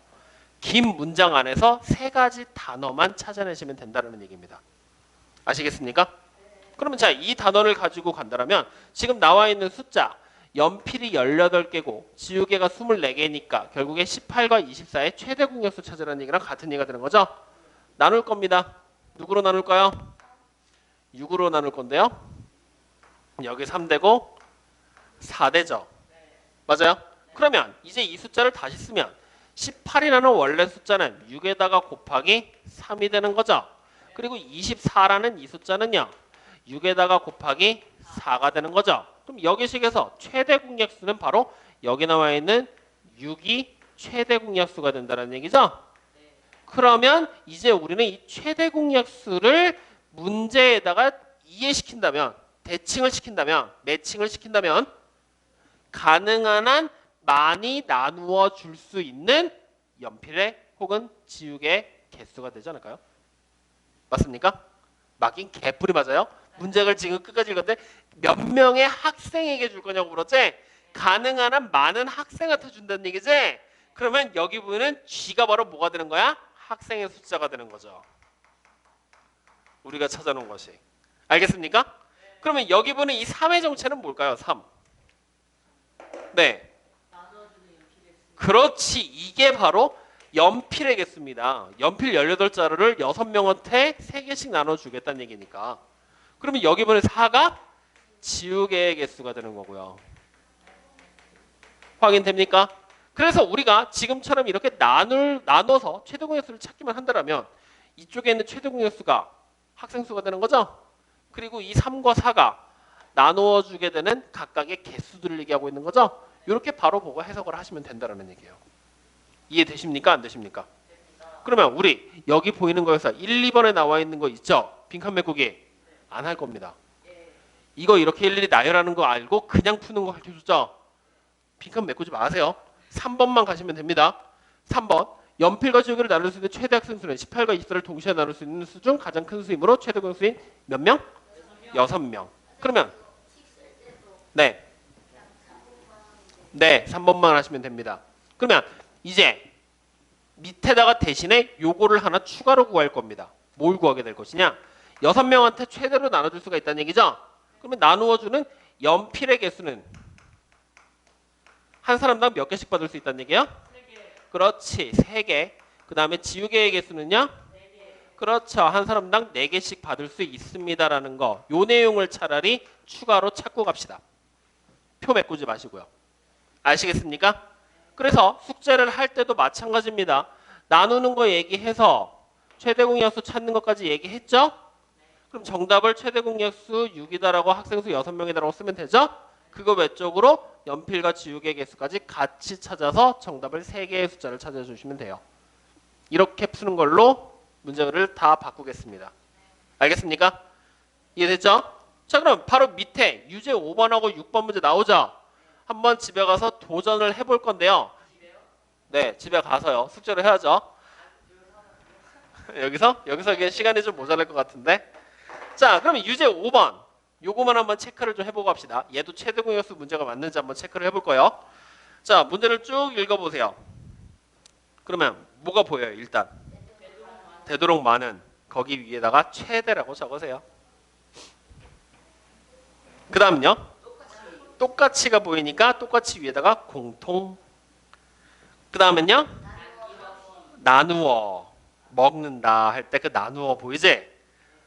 Speaker 1: 긴 문장 안에서 세 가지 단어만 찾아내시면 된다는 얘기입니다. 아시겠습니까? 그러면 자, 이 단어를 가지고 간다면 지금 나와 있는 숫자 연필이 18개고 지우개가 24개니까 결국에 18과 24의 최대 공약수 찾으라는 얘기랑 같은 얘기가 되는 거죠. 나눌 겁니다. 누구로 나눌까요? 6으로 나눌 건데요. 여기 3대고 4대죠. 맞아요? 그러면 이제 이 숫자를 다시 쓰면 18이라는 원래 숫자는 6에다가 곱하기 3이 되는 거죠. 그리고 24라는 이 숫자는요. 6에다가 곱하기 4가 되는 거죠. 그럼 여기식에서 최대 공약수는 바로 여기 나와 있는 6이 최대 공약수가 된다는 얘기죠. 그러면 이제 우리는 이 최대 공약수를 문제에다가 이해시킨다면, 대칭을 시킨다면, 매칭을 시킨다면 가능한 한 많이 나누어 줄 수 있는 연필의 혹은 지우개의 개수가 되지 않을까요? 맞습니까? 맞긴 개뿔이 맞아요. 문장을 지금 끝까지 읽었는데 몇 명의 학생에게 줄 거냐고 물었지? 가능한 한 많은 학생한테 준다는 얘기지? 그러면 여기 보면 G가 바로 뭐가 되는 거야? 학생의 숫자가 되는 거죠. 우리가 찾아놓은 것이. 알겠습니까? 그러면 여기 보는 이 3의 정체는 뭘까요? 3. 네.
Speaker 2: 나눠주는
Speaker 1: 그렇지. 이게 바로 연필의 개수입니다. 연필 18자루를 6명한테 3개씩 나눠주겠다는 얘기니까. 그러면 여기 보면 4가 지우개의 개수가 되는 거고요. 확인됩니까? 그래서 우리가 지금처럼 이렇게 나눠서 최대공약수를 찾기만 한다면 이쪽에 있는 최대공약수가 학생 수가 되는 거죠. 그리고 이 3과 4가 나누어 주게 되는 각각의 개수들을 얘기하고 있는 거죠. 이렇게 바로 보고 해석을 하시면 된다는 얘기예요. 이해되십니까? 안 되십니까? 그러면 우리 여기 보이는 거에서 1, 2번에 나와 있는 거 있죠? 빈칸 메꾸기 안 할 겁니다. 이거 이렇게 일일이 나열하는 거 알고 그냥 푸는 거 가르쳐줬죠? 빈칸 메꾸지 마세요. 3번만 가시면 됩니다. 3번 연필과 지우개를 나눌 수 있는 최대 학생 수는 18과 24를 동시에 나눌 수 있는 수 중 가장 큰 수이므로 최대 공수인 몇 명? 6명. 그러면 네, 3번만 하시면 됩니다. 그러면 이제 밑에다가 대신에 요거를 하나 추가로 구할 겁니다. 뭘 구하게 될 것이냐? 6명한테 최대로 나눠줄 수가 있다는 얘기죠? 그러면 나누어주는 연필의 개수는 한 사람당 몇 개씩 받을 수 있다는 얘기예요? 3개. 그렇지, 3개. 그 다음에 지우개의 개수는요? 4개. 그렇죠, 한 사람당 4개씩 받을 수 있습니다라는 거. 요 내용을 차라리 추가로 찾고 갑시다. 표 메꾸지 마시고요. 아시겠습니까? 그래서 숙제를 할 때도 마찬가지입니다. 나누는 거 얘기해서 최대 공약수 찾는 것까지 얘기했죠? 그럼 정답을 최대 공약수 6이다라고 학생 수 6명이다라고 쓰면 되죠? 그거 외쪽으로 연필과 지우개 개수까지 같이 찾아서 정답을 3개의 숫자를 찾아주시면 돼요. 이렇게 푸는 걸로 문제를 다 바꾸겠습니다. 알겠습니까? 이해됐죠? 자, 그럼 바로 밑에 유제 5번하고 6번 문제 나오죠? 한번 집에 가서 도전을 해볼 건데요. 네, 집에 가서요. 숙제를 해야죠. 여기서 이게 시간이 좀 모자랄 것 같은데. 자, 그러면 유제 5번. 요거만 한번 체크를 좀 해보고 합시다. 얘도 최대 공약수 문제가 맞는지 한번 체크를 해볼 거예요. 자, 문제를 쭉 읽어보세요. 그러면 뭐가 보여요? 일단 되도록 많은, 거기 위에다가 최대라고 적으세요. 그 다음요, 똑같이가 보이니까 똑같이 위에다가 공통. 그 다음은요, 나누어 먹는다 할 때 그 나누어 보이지?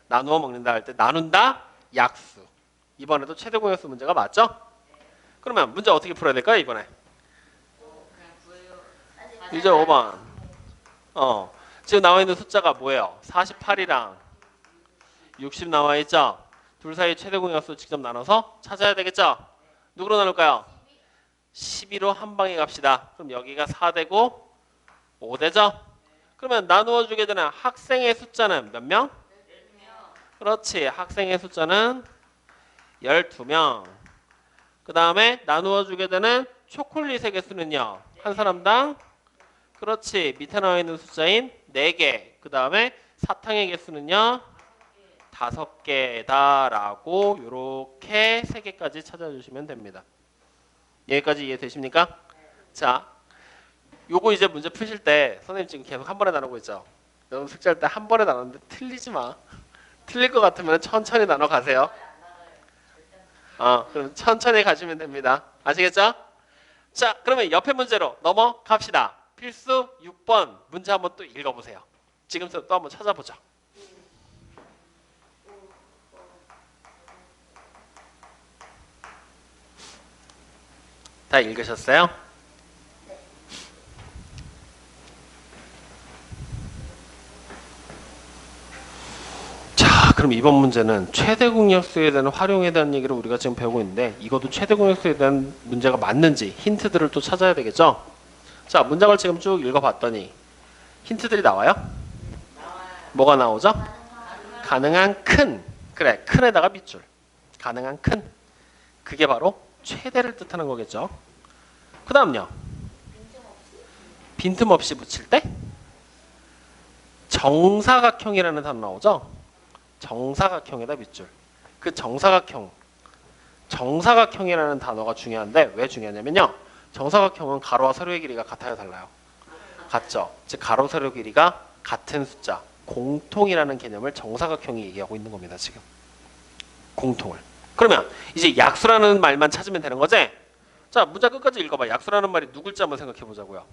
Speaker 1: 나누어 먹는다 할 때 나눈다 약수. 이번에도 최대 공약수 문제가 맞죠? 그러면 문제 어떻게 풀어야 될까요? 이번에 이제 5번. 지금 나와 있는 숫자가 뭐예요? 48이랑 60 나와 있죠? 둘 사이 최대 공약수 직접 나눠서 찾아야 되겠죠? 누구로 나눌까요? 12로 한 방에 갑시다. 그럼 여기가 4되고 5되죠? 그러면 나누어 주게 되는 학생의 숫자는 몇 명? 그렇지, 학생의 숫자는 12명. 그 다음에 나누어 주게 되는 초콜릿의 개수는요, 한 사람당, 그렇지, 밑에 나와 있는 숫자인 4개. 그 다음에 사탕의 개수는요 5개다라고 요렇게 3개까지 찾아주시면 됩니다. 여기까지 이해되십니까? 자, 요거 이제 문제 푸실 때 선생님 지금 계속 한 번에 나누고 있죠? 여러분 숙제할 때 한 번에 나누는데 틀리지 마. 틀릴 것 같으면 천천히 나눠 가세요. 그럼 천천히 가시면 됩니다. 아시겠죠? 자, 그러면 옆에 문제로 넘어갑시다. 필수 6번 문제 한번 또 읽어보세요. 지금부터 또 한번 찾아보죠. 다 읽으셨어요? 자, 그럼 이번 문제는 최대 공약수에 대한 활용에 대한 얘기를 우리가 지금 배우고 있는데, 이것도 최대 공약수에 대한 문제가 맞는지 힌트들을 또 찾아야 되겠죠? 자, 문장을 지금 쭉 읽어봤더니 힌트들이 나와요? 뭐가 나오죠? 가능한 큰. 그래, 큰에다가 밑줄. 가능한 큰. 그게 바로 최대를 뜻하는 거겠죠. 그 다음요, 빈틈없이 붙일 때 정사각형이라는 단어 나오죠. 정사각형에다 밑줄. 그 정사각형이라는 단어가 중요한데, 왜 중요하냐면요, 정사각형은 가로와 세로의 길이가 같아요, 달라요? 같죠. 즉 가로 세로 길이가 같은 숫자, 공통이라는 개념을 정사각형이 얘기하고 있는 겁니다. 지금 공통을. 그러면 이제 약수라는 말만 찾으면 되는 거지? 자, 문장 끝까지 읽어봐. 약수라는 말이 누굴지 한번 생각해 보자고요.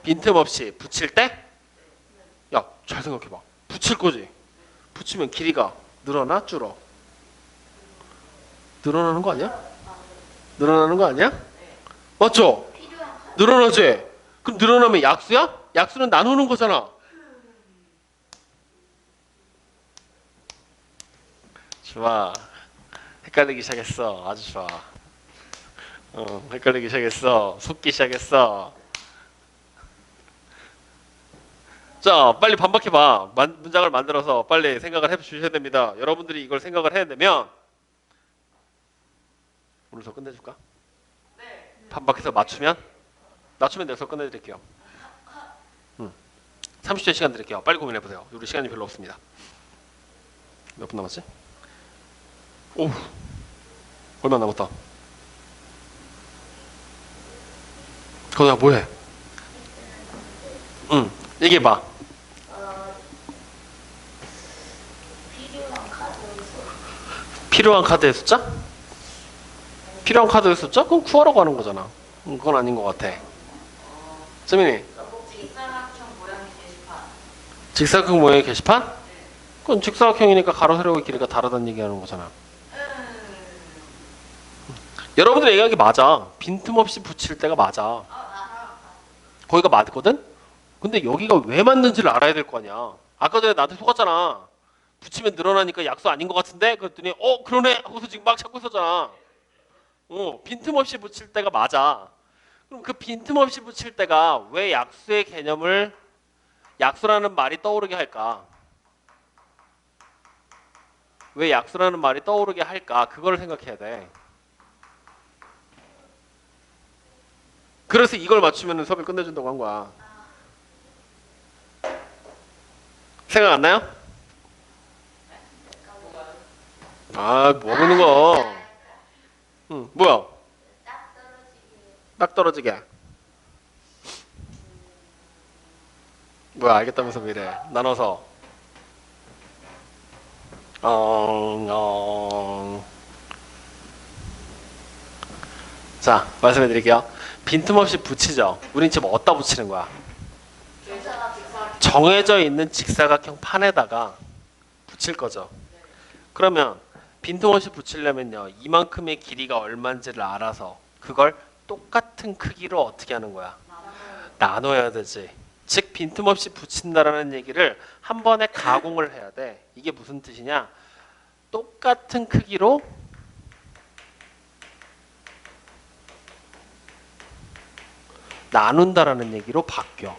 Speaker 1: 빈틈없이 붙일 때? 야, 잘 생각해 봐. 붙일 거지. 붙이면 길이가 늘어나 줄어? 늘어나는 거 아니야? 늘어나는 거 아니야? 맞죠? 늘어나지? 그럼 늘어나면 약수야? 약수는 나누는 거잖아. 좋아. 헷갈리기 시작했어. 아주 좋아. 헷갈리기 시작했어. 속기 시작했어. 자, 빨리 반박해봐. 문장을 만들어서 빨리 생각을 해주셔야 됩니다. 여러분들이 이걸 생각을 해내면 오늘 저 끝내줄까? 반박해서 맞추면 내가 저 끝내드릴게요. 30초 시간 드릴게요. 빨리 고민해보세요. 우리 시간이 별로 없습니다. 몇 분 남았지? 오, 얼마 남았다. 거기다 뭐해? 얘기해봐. 필요한 카드의 숫자? 필요한 카드의 숫자? 그럼 구하라고 하는 거잖아. 그건 아닌 것 같아. 재민이.
Speaker 2: 직사각형 모양의 게시판.
Speaker 1: 직사각형 모양의 게시판? 그건 직사각형이니까 가로 세로의 길이가 다르다는 얘기하는 거잖아. 여러분들 얘기하는 게 맞아. 빈틈없이 붙일 때가 맞아. 거기가 맞거든? 근데 여기가 왜 맞는지를 알아야 될 거 아니야. 아까 전에 나한테 속았잖아. 붙이면 늘어나니까 약수 아닌 것 같은데? 그랬더니 그러네 하고서 지금 막 찾고 있었잖아. 빈틈없이 붙일 때가 맞아. 그럼 그 빈틈없이 붙일 때가 왜 약수의 개념을 약수라는 말이 떠오르게 할까? 왜 약수라는 말이 떠오르게 할까? 그걸 생각해야 돼. 그래서 이걸 맞추면 수업을 끝내준다고 한 거야. 생각 안 나요? 아, 모르는 거. 뭐야? 딱 떨어지게. 뭐야, 알겠다면서 왜 이래? 나눠서. 자, 말씀해 드릴게요. 빈틈없이 붙이죠. 우린 지금 어디다 붙이는 거야? 정해져 있는 직사각형 판에다가 붙일 거죠. 그러면 빈틈없이 붙이려면요, 이만큼의 길이가 얼마인지를 알아서 그걸 똑같은 크기로 어떻게 하는 거야? 나눠야 되지. 즉 빈틈없이 붙인다라는 얘기를 한 번에 가공을 해야 돼. 이게 무슨 뜻이냐? 똑같은 크기로 나눈다라는 얘기로 바뀌어.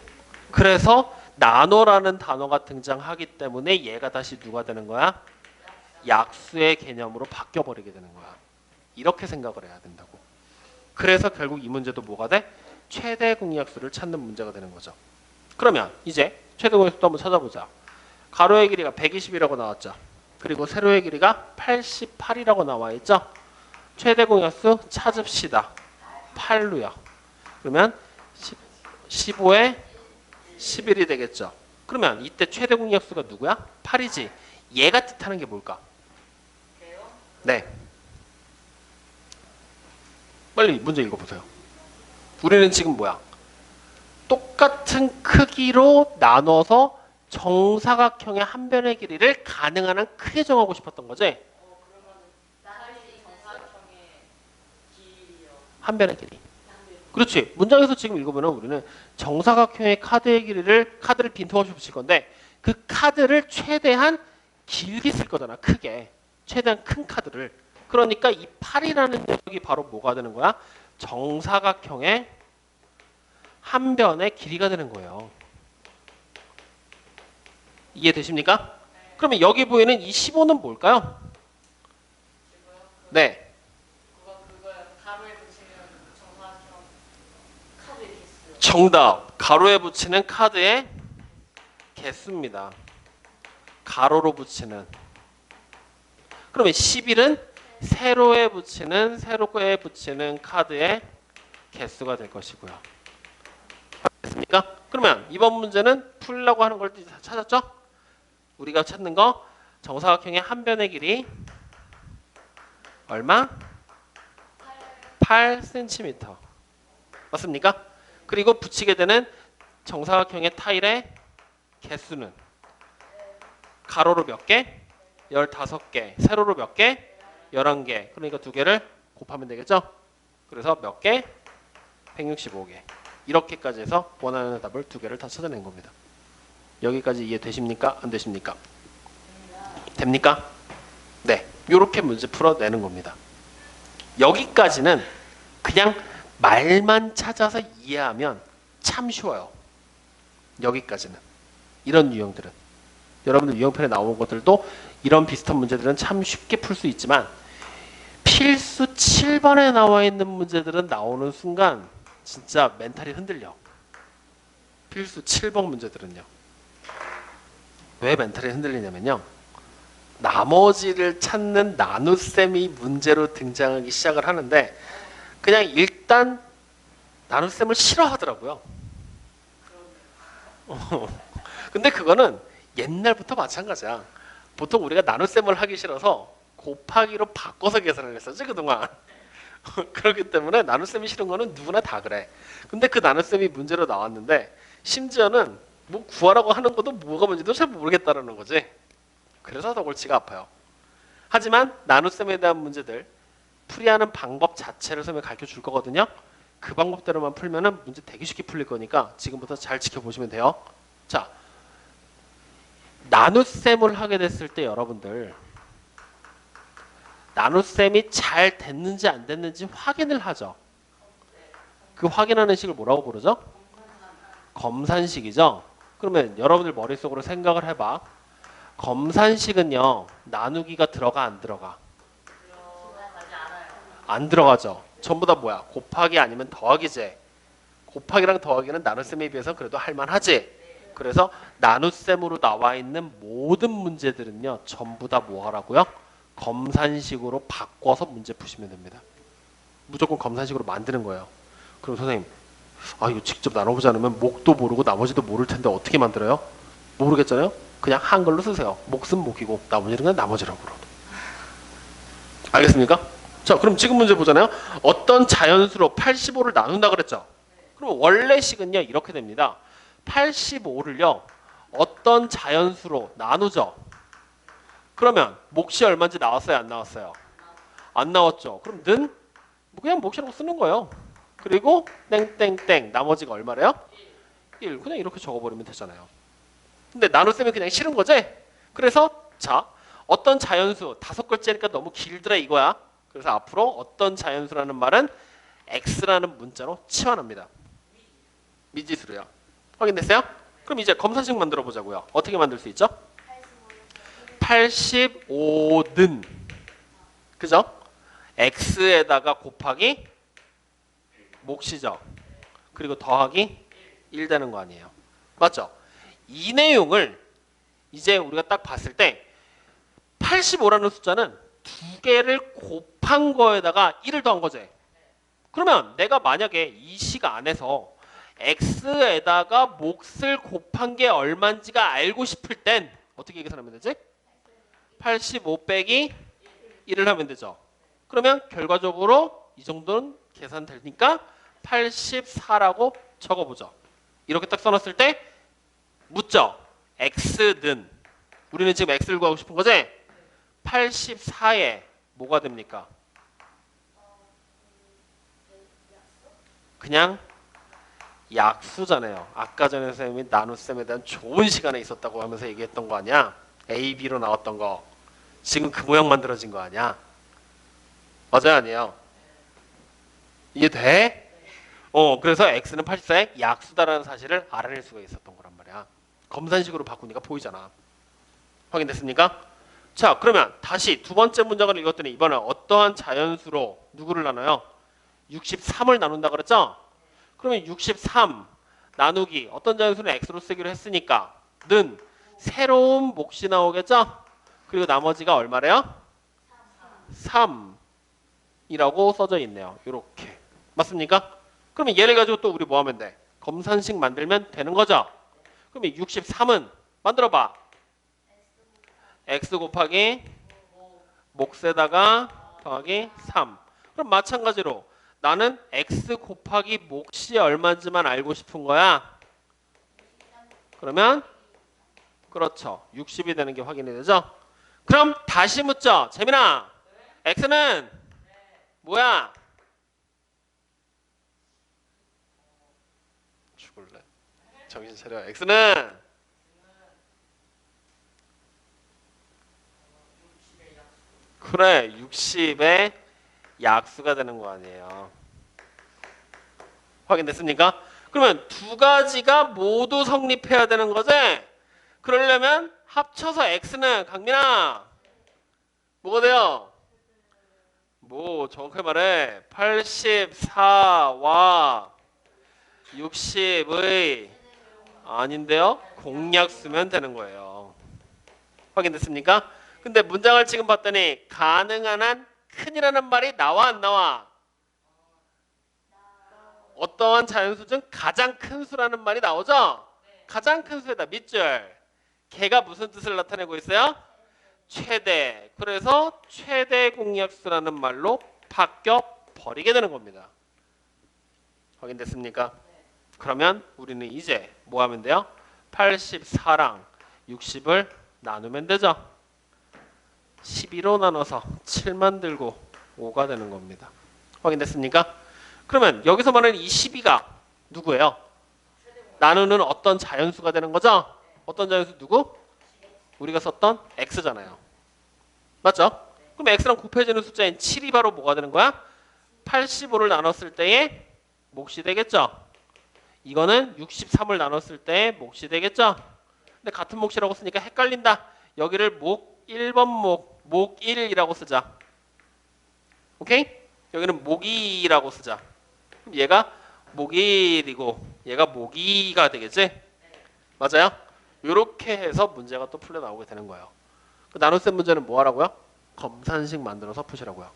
Speaker 1: 그래서 나눠라는 단어가 등장하기 때문에 얘가 다시 누가 되는 거야? 약수의 개념으로 바뀌어 버리게 되는 거야. 이렇게 생각을 해야 된다고. 그래서 결국 이 문제도 뭐가 돼? 최대 공약수를 찾는 문제가 되는 거죠. 그러면 이제 최대 공약수도 한번 찾아보자. 가로의 길이가 120이라고 나왔죠. 그리고 세로의 길이가 88이라고 나와 있죠. 최대 공약수 찾읍시다. 8로요. 그러면 15에 11이 되겠죠. 그러면 이때 최대 공약수가 누구야? 8이지. 얘가 뜻하는 게 뭘까? 네. 빨리 문제 읽어보세요. 우리는 지금 뭐야? 똑같은 크기로 나눠서 정사각형의 한 변의 길이를 가능한 한 크게 정하고 싶었던 거지? 한 변의 길이. 그렇지. 문장에서 지금 읽으면 우리는 정사각형의 카드를 빈틈없이 붙일 건데 그 카드를 최대한 길게 쓸 거잖아. 크게. 최대한 큰 카드를. 그러니까 이 8이라는 녀석이 바로 뭐가 되는 거야? 정사각형의 한 변의 길이가 되는 거예요. 이해되십니까? 그러면 여기 보이는 이 15는 뭘까요? 네. 정답. 가로에 붙이는 카드의 개수입니다. 가로로 붙이는. 그러면 11은 세로에 붙이는 카드의 개수가 될 것이고요. 알겠습니까? 그러면 이번 문제는 풀려고 하는 걸 찾았죠? 우리가 찾는 거 정사각형의 한 변의 길이 얼마? 8cm. 맞습니까? 그리고 붙이게 되는 정사각형의 타일의 개수는 가로로 몇 개? 15개. 세로로 몇 개? 11개. 그러니까 두 개를 곱하면 되겠죠? 그래서 몇 개? 165개. 이렇게까지 해서 원하는 답을 두 개를 다 찾아낸 겁니다. 여기까지 이해되십니까? 안 되십니까? 됩니까? 네. 이렇게 문제 풀어내는 겁니다. 여기까지는 그냥 말만 찾아서 이해하면 참 쉬워요. 여기까지는. 이런 유형들은. 여러분들 유형편에 나온 것들도 이런 비슷한 문제들은 참 쉽게 풀 수 있지만 필수 7번에 나와 있는 문제들은 나오는 순간 진짜 멘탈이 흔들려. 필수 7번 문제들은요. 왜 멘탈이 흔들리냐면요. 나머지를 찾는 나눗셈이 문제로 등장하기 시작을 하는데 그냥 일단 나눗셈을 싫어하더라고요. 근데 그거는 옛날부터 마찬가지야. 보통 우리가 나눗셈을 하기 싫어서 곱하기로 바꿔서 계산을 했었지 그동안. 그렇기 때문에 나눗셈이 싫은 거는 누구나 다 그래. 근데 그 나눗셈이 문제로 나왔는데 심지어는 뭐 구하라고 하는 것도 뭐가 뭔지도 잘 모르겠다라는 거지. 그래서 더 골치가 아파요. 하지만 나눗셈에 대한 문제들 풀이하는 방법 자체를 선생님이 가르쳐 줄 거거든요. 그 방법대로만 풀면은 문제 되게 쉽게 풀릴 거니까 지금부터 잘 지켜보시면 돼요. 자, 나눗셈을 하게 됐을 때 여러분들 나눗셈이 잘 됐는지 안 됐는지 확인을 하죠. 그 확인하는 식을 뭐라고 부르죠? 검산식이죠. 그러면 여러분들 머릿속으로 생각을 해봐. 검산식은요. 나누기가 들어가 안 들어가? 안 들어가죠. 전부 다 뭐야? 곱하기 아니면 더하기제. 곱하기랑 더하기는 나눗셈에 비해서 그래도 할만하지. 그래서 나눗셈으로 나와 있는 모든 문제들은요. 전부 다 뭐 하라고요? 검산식으로 바꿔서 문제 푸시면 됩니다. 무조건 검산식으로 만드는 거예요. 그럼 선생님, 이거 직접 나눠보지 않으면 목도 모르고 나머지도 모를 텐데 어떻게 만들어요? 모르겠잖아요. 그냥 한글로 쓰세요. 목은 목이고 나머지는 그냥 나머지라고 그러고. 알겠습니까? 자, 그럼 지금 문제 보잖아요. 어떤 자연수로 85를 나눈다 그랬죠? 그럼 원래 식은요 이렇게 됩니다. 85를요 어떤 자연수로 나누죠? 그러면 몫이 얼마인지 나왔어요? 안 나왔어요? 안 나왔죠. 그럼 는 그냥 몫이라고 쓰는 거예요. 그리고 땡땡땡 나머지가 얼마래요? 1. 그냥 이렇게 적어버리면 되잖아요. 근데 나눗셈이 그냥 싫은 거지? 그래서 자 어떤 자연수 5글자니까 너무 길더라 이거야. 그래서 앞으로 어떤 자연수라는 말은 x라는 문자로 치환합니다. 미지수로요. 확인됐어요? 그럼 이제 검산식 만들어 보자고요. 어떻게 만들 수 있죠? 85는 그죠? x에다가 곱하기 몫이죠. 그리고 더하기 1 되는 거 아니에요. 맞죠? 이 내용을 이제 우리가 딱 봤을 때 85라는 숫자는 두 개를 곱한 거에다가 1을 더한 거지. 그러면 내가 만약에 이 식 안에서 x에다가 몫을 곱한 게 얼마인지가 알고 싶을 땐 어떻게 계산하면 되지? 85 빼기 1을 하면 되죠. 그러면 결과적으로 이 정도는 계산되니까 84라고 적어보죠. 이렇게 딱 써놨을 때 묻죠. x는 우리는 지금 x를 구하고 싶은 거지? 84에 뭐가 됩니까? 그냥 약수잖아요. 아까 전에 선생님이 나눗셈에 대한 좋은 시간에 있었다고 하면서 얘기했던 거 아니야? A, B로 나왔던 거. 지금 그 모양 만들어진 거 아니야? 맞아요? 아니에요? 이해돼? 그래서 x는 84의 약수다라는 사실을 알아낼 수가 있었던 거란 말이야. 검산식으로 바꾸니까 보이잖아. 확인됐습니까? 자, 그러면 다시 두 번째 문장을 읽었더니 이번엔 어떠한 자연수로 누구를 나눠요? 63을 나눈다 그랬죠? 그러면 63 나누기 어떤 자연수는 x로 쓰기로 했으니까 는 새로운 몫이 나오겠죠? 그리고 나머지가 얼마래요? 3이라고 써져 있네요. 이렇게. 맞습니까? 그러면 얘를 가지고 또 우리 뭐 하면 돼? 검산식 만들면 되는 거죠? 그러면 63은 만들어봐. x 곱하기 몫에다가 더하기 3. 그럼 마찬가지로 나는 x 곱하기 몫이 얼마인지만 알고 싶은 거야. 그러면 그렇죠. 60이 되는 게 확인이 되죠. 그럼 다시 묻죠. 재민아, x는 뭐야? 죽을래. 정신 차려. x는 그래 60의 약수가 되는 거 아니에요. 확인됐습니까? 그러면 두 가지가 모두 성립해야 되는 거지? 그러려면 합쳐서 x는 강민아 뭐가 돼요? 뭐 정확하게 말해 84와 60의 아닌데요? 공약수면 되는 거예요. 확인됐습니까? 근데 문장을 지금 봤더니 가능한 한 큰이라는 말이 나와 안 나와? 어떠한 자연수 중 가장 큰 수라는 말이 나오죠? 가장 큰 수에다 밑줄. 걔가 무슨 뜻을 나타내고 있어요? 최대. 그래서 최대 공약수라는 말로 바뀌어 버리게 되는 겁니다. 확인됐습니까? 그러면 우리는 이제 뭐 하면 돼요? 84랑 60을 나누면 되죠. 12로 나눠서 7 만들고 5가 되는 겁니다. 확인됐습니까? 그러면 여기서 말하는 이 12가 누구예요? 나누는 어떤 자연수가 되는 거죠? 어떤 자연수 누구? 우리가 썼던 x잖아요. 맞죠? 그럼 x랑 곱해지는 숫자인 7이 바로 뭐가 되는 거야? 85를 나눴을 때의 몫이 되겠죠? 이거는 63을 나눴을 때의 몫이 되겠죠? 근데 같은 몫이라고 쓰니까 헷갈린다. 여기를 목 1번 목 1이라고 쓰자. 오케이? 여기는 목 2라고 쓰자. 그럼 얘가 목 1이고 얘가 목 2가 되겠지? 맞아요? 이렇게 해서 문제가 또 풀려 나오게 되는 거예요. 그 나눗셈 문제는 뭐 하라고요? 검산식 만들어서 푸시라고요.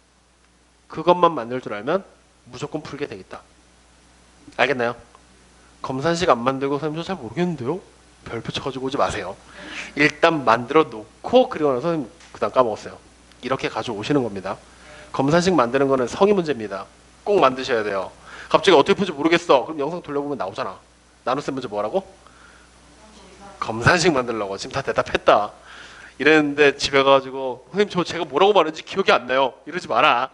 Speaker 1: 그것만 만들 줄 알면 무조건 풀게 되겠다. 알겠나요? 검산식 안 만들고 선생님 저 잘 모르겠는데요? 별표 쳐가지고 오지 마세요. 일단 만들어 놓고 그리고 나서 선생님 그다음 까먹었어요. 이렇게 가져오시는 겁니다. 검산식 만드는 거는 성의 문제입니다. 꼭 만드셔야 돼요. 갑자기 어떻게 푸는지 모르겠어. 그럼 영상 돌려보면 나오잖아. 나눗셈 문제 뭐라고? 검산식 만들려고. 지금 다 대답했다. 이랬는데 집에 가가지고 선생님 저 제가 뭐라고 말했는지 기억이 안 나요. 이러지 마라.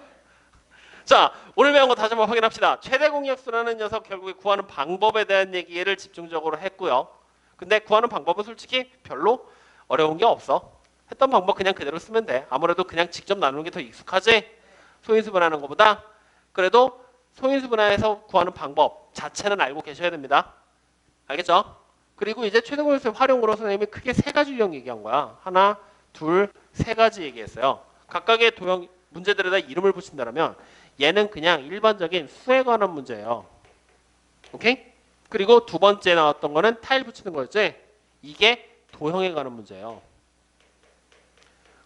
Speaker 1: 자, 오늘 배운 거 다시 한번 확인합시다. 최대 공약수라는 녀석 결국에 구하는 방법에 대한 얘기를 집중적으로 했고요. 근데 구하는 방법은 솔직히 별로 어려운 게 없어. 했던 방법 그냥 그대로 쓰면 돼. 아무래도 그냥 직접 나누는 게 더 익숙하지? 소인수 분해하는 것보다. 그래도 소인수 분해해서 구하는 방법 자체는 알고 계셔야 됩니다. 알겠죠? 그리고 이제 최대 공약수의 활용으로 선생님이 크게 세 가지 유형 얘기한 거야. 하나, 둘, 세 가지 얘기했어요. 각각의 도형 문제들에다 이름을 붙인다면 얘는 그냥 일반적인 수에 관한 문제예요. 오케이? 그리고 두 번째 나왔던 거는 타일 붙이는 거였지? 이게 도형에 관한 문제예요.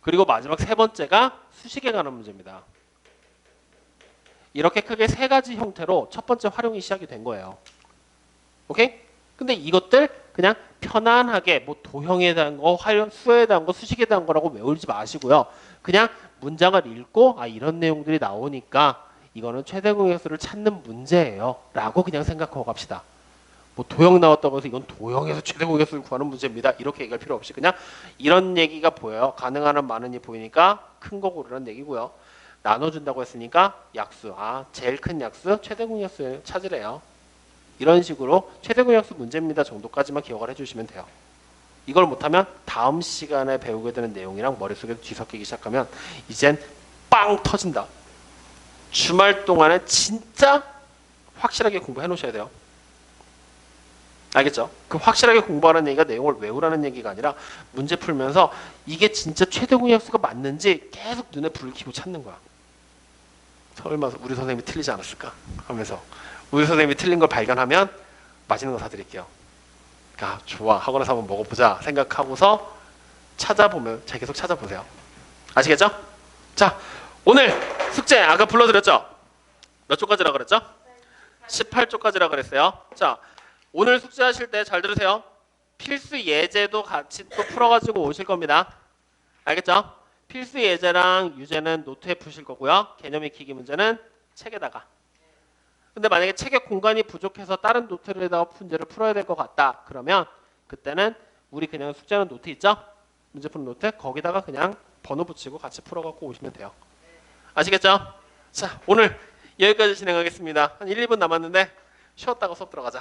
Speaker 1: 그리고 마지막 세 번째가 수식에 관한 문제입니다. 이렇게 크게 세 가지 형태로 첫 번째 활용이 시작이 된 거예요. 오케이? 근데 이것들 그냥 편안하게 뭐 도형에 대한 거, 수에 대한 거, 수식에 대한 거라고 외우지 마시고요. 그냥 문장을 읽고 아 이런 내용들이 나오니까 이거는 최대 공약수를 찾는 문제예요 라고 그냥 생각하고 갑시다. 뭐 도형 나왔다고 해서 이건 도형에서 최대 공약수를 구하는 문제입니다 이렇게 얘기할 필요 없이 그냥 이런 얘기가 보여요. 가능한 한 많으니 보이니까 큰 거 고르라는 얘기고요. 나눠준다고 했으니까 약수, 아 제일 큰 약수 최대 공약수 찾으래요. 이런 식으로 최대 공약수 문제입니다 정도까지만 기억을 해주시면 돼요. 이걸 못하면 다음 시간에 배우게 되는 내용이랑 머릿속에 뒤섞이기 시작하면 이젠 빵 터진다. 주말 동안에 진짜 확실하게 공부해 놓으셔야 돼요. 알겠죠? 그 확실하게 공부하는 얘기가 내용을 외우라는 얘기가 아니라 문제 풀면서 이게 진짜 최대 공약수가 맞는지 계속 눈에 불을 켜고 찾는 거야. 설마 우리 선생님이 틀리지 않았을까 하면서 우리 선생님이 틀린 걸 발견하면 맛있는 거 사드릴게요. 아 좋아 학원에서 한번 먹어보자 생각하고서 찾아보면 계속 찾아보세요. 아시겠죠? 자 오늘 숙제 아까 불러드렸죠? 몇 쪽까지라 그랬죠? 18쪽까지라 그랬어요. 자 오늘 숙제하실 때 잘 들으세요. 필수 예제도 같이 또 풀어가지고 오실 겁니다. 알겠죠? 필수 예제랑 유제는 노트에 푸실 거고요. 개념 익히기 문제는 책에다가 근데 만약에 책에 공간이 부족해서 다른 노트에다가 문제를 풀어야 될 것 같다. 그러면 그때는 우리 그냥 숙제하는 노트 있죠? 문제 푸는 노트 거기다가 그냥 번호 붙이고 같이 풀어갖고 오시면 돼요. 아시겠죠? 자, 오늘 여기까지 진행하겠습니다. 한 1, 2분 남았는데 쉬었다가 수업 들어가자.